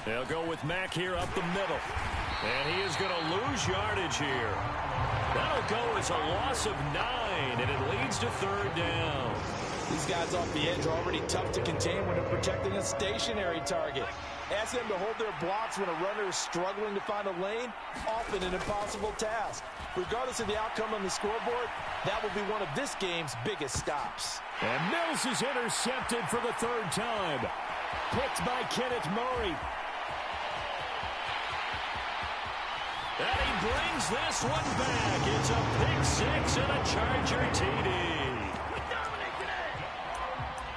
They'll go with Mack here up the middle. And he is going to lose yardage here. That'll go as a loss of 9, and it leads to 3rd down. These guys off the edge are already tough to contain when they're protecting a stationary target. Ask them to hold their blocks when a runner is struggling to find a lane, often an impossible task. Regardless of the outcome on the scoreboard, that will be one of this game's biggest stops. And Mills is intercepted for the 3rd time. Picked by Kenneth Murray. And he brings this one back. It's a pick 6 and a Charger TD.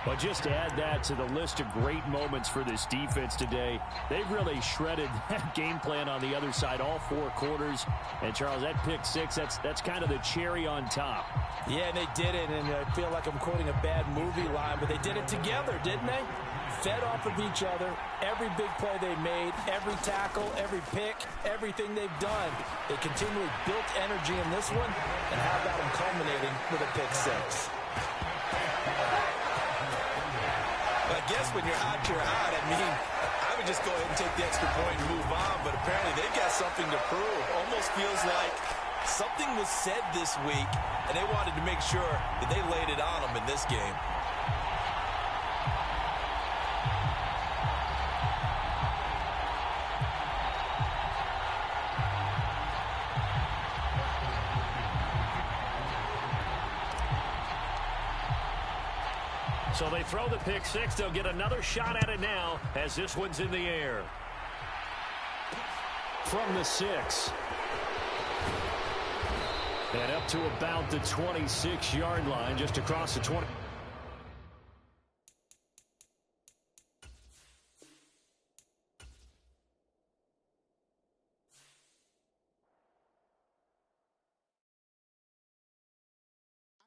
But just to add that to the list of great moments for this defense today, they've really shredded that game plan on the other side all 4 quarters. And, Charles, that pick 6, that's kind of the cherry on top. Yeah, and they did it, and I feel like I'm quoting a bad movie line, but they did it together, didn't they? Fed off of each other, every big play they made, every tackle, every pick, everything they've done. They continually built energy in this one, and how about them culminating with a pick 6? I guess when you're hot, you're hot. I mean, I would just go ahead and take the extra point and move on, but apparently they've got something to prove. Almost feels like something was said this week, and they wanted to make sure that they laid it on them in this game. So they throw the pick 6. They'll get another shot at it now as this one's in the air. From the 6. And up to about the 26-yard line, just across the 20.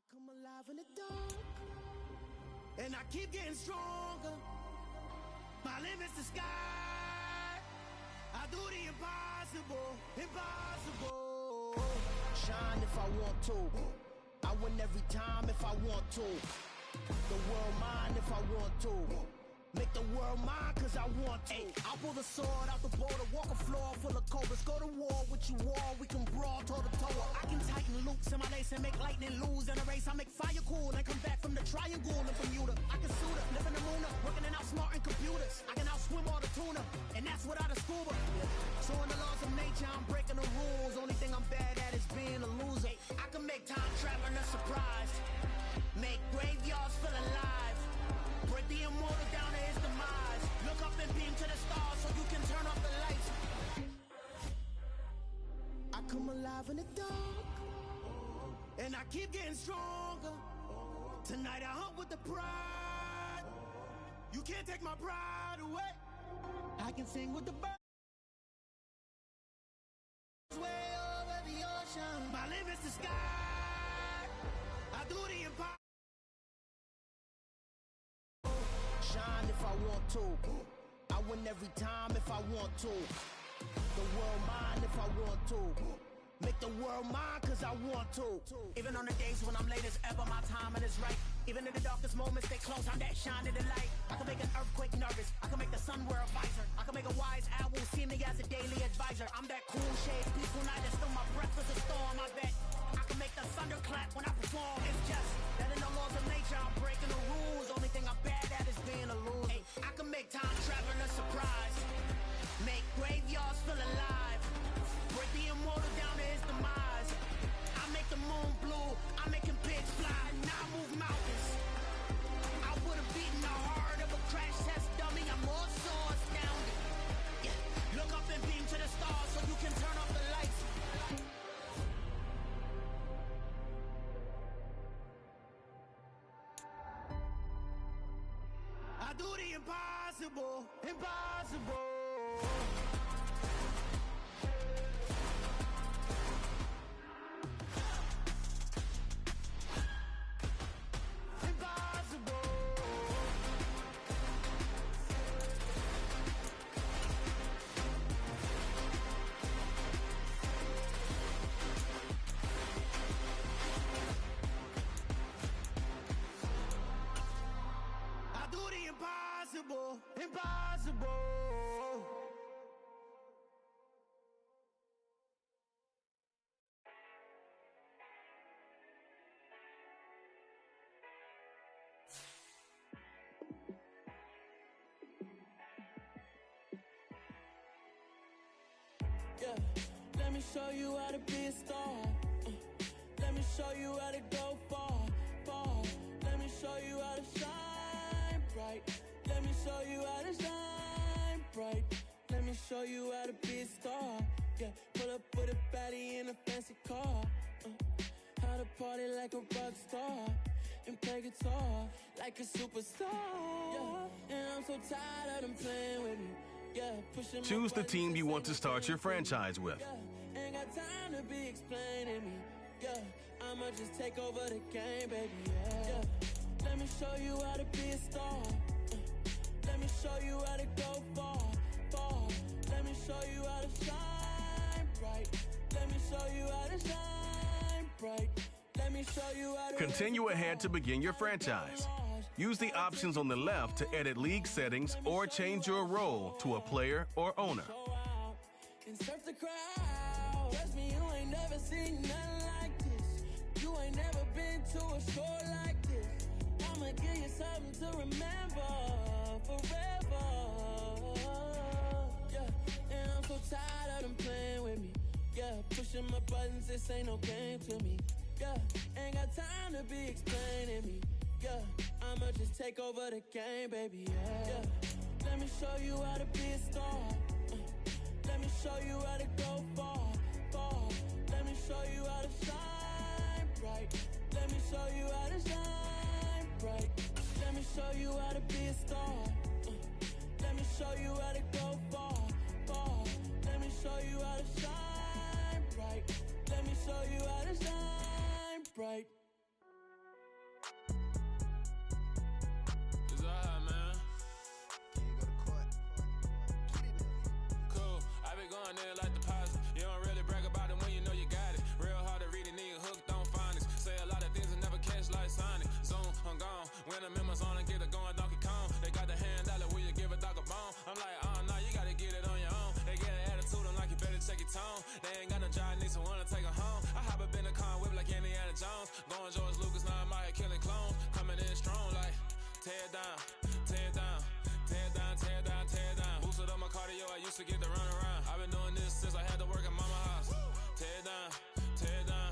I come alive in the dark. And I keep getting stronger. My limit's the sky. I do the impossible, impossible. Shine if I want to. I win every time if I want to. The world mine if I want to. Make the world mine, cause I want to. I'll pull the sword out the border, walk a floor full of cobras. Go to war with you, war, we can brawl toe to toe. I can tighten loops in my lace and make lightning lose in a race. I make fire cool and come back from the triangle in Bermuda. I can suit her, live in the moon, working and outsmarting computers. I can outswim all the tuna, and that's without a scuba. So in the laws of nature, I'm breaking the rules. Only thing I'm bad at is being a loser. I can make time traveling a surprise, make graveyards feel alive, break the immortal down to his demise. Look up and beam to the stars so you can turn off the lights. I come alive in the dark, and I keep getting stronger. Tonight I hunt with the pride. You can't take my pride away. I can sing with the birds way over the ocean. My limit's the sky. I do the impossible. Shine if I want to. I win every time if I want to. The world mine if I want to. Make the world mine cause I want to. Even on the days when I'm late as ever, my timing is right. Even in the darkest moments, stay close, I'm that shining the light. I can make an earthquake nervous, I can make the sun wear a visor. I can make a wise owl see me as a daily advisor. I'm that cool shade, peaceful night, and still my breath is a storm, I bet. I can make the thunder clap when I perform. It's just that in the laws of nature, I'm breaking the rules. Only thing I'm bad at is being a loser. Hey, I can make time traveling a surprise, make graveyards feel alive, break the immortal down to his demise. I make the moon blue, I'm making pigs fly, now I move mountains. I would've beaten the heart of a crash test dummy. I'm more so astounded. Yeah, look up and beam to the stars so you can turn off the lights. I do the impossible, impossible. Impossible, impossible. Yeah, let me show you how to be a star. Let me show you how to go far, far. Let me show you how to shine bright. Let me show you how to shine bright. Let me show you how to be a star. Yeah, pull up with a baddie in a fancy car. How to party like a rock star and play guitar like a superstar. Yeah, and I'm so tired of them playing with me. Yeah, pushing. Choose the team you want to start your franchise with. Yeah, ain't got time to be explaining me. Yeah, I'ma just take over the game, baby. Yeah, let me show you how to be a star. Let me show you how to go far, far. Let me show you how to shine bright. Let me show you how to shine bright. Let me show you how to continue ahead to begin your franchise. Use the options on the left to edit league settings or change your role to a player or owner. And surf the crowd. Trust me, you ain't never seen nothing like this. You ain't never been to a show like this. I'ma give you something to remember forever. Yeah, and I'm so tired of them playing with me. Yeah, pushing my buttons, this ain't no game to me. Yeah, ain't got time to be explaining me. Yeah, I'ma just take over the game, baby. Yeah, let me show you how to be a star. Let me show you how to go far, far. Let me show you how to shine bright. Let me show you how to shine bright. Let me show you how to be a star. Let me show you how to go far, far. Let me show you how to shine bright. Let me show you how to shine bright. It's alright, man. Cool. I been going there like the positive. You don't really brag about it when you know you got it. Real hard to read a nigga hooked on phonics. Say a lot of things and never catch like Sonic. Zone, I'm gone. When I'm in my zone and get it going, Donkey Kong. They got the hand dollar tear it down, tear it down, tear it down, tear it down, tear it down. Boosted up my cardio, I used to get to run around. I've been doing this since I had to work at mama house. Tear it down, tear it down,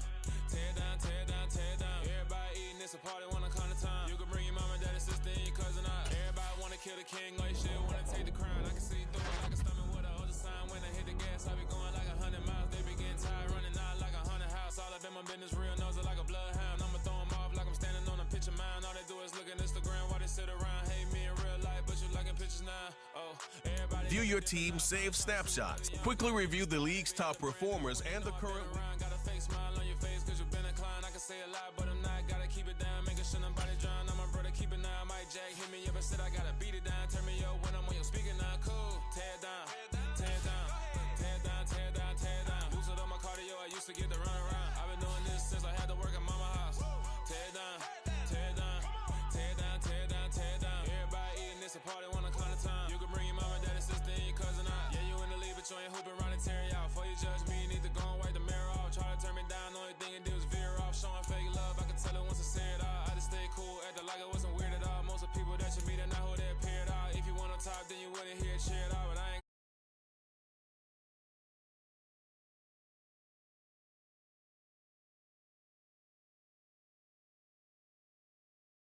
tear it down, tear it down, tear it down. Everybody eating, it's a party when I come to time. You can bring your mama, daddy, sister, and your cousin out. Everybody wanna kill the king, like shit, wanna take the crown. I can see through it like a stomach with a other sign. When I hit the gas, I be going like 100 miles. They be getting tired, running out like 100 house. All up in my business, real nose like a bloodhound. I'ma throw them off like I'm standing on a picture mound. All they do is look at Instagram while they sit around. Hate me in real life, but you liking pictures now. Oh, everybody. View your team, save snapshots. Quickly review the league's top performers and the current. Got a fake smile on your face cause you've been inclined. I can say a lot, but I'm not. Gotta keep it down, making sure nobody drown. I'm a brother, keep it now. Mike Jack hit me up and said I gotta beat it down. Turn me up when I'm on your speaker now. Cool, tear it down.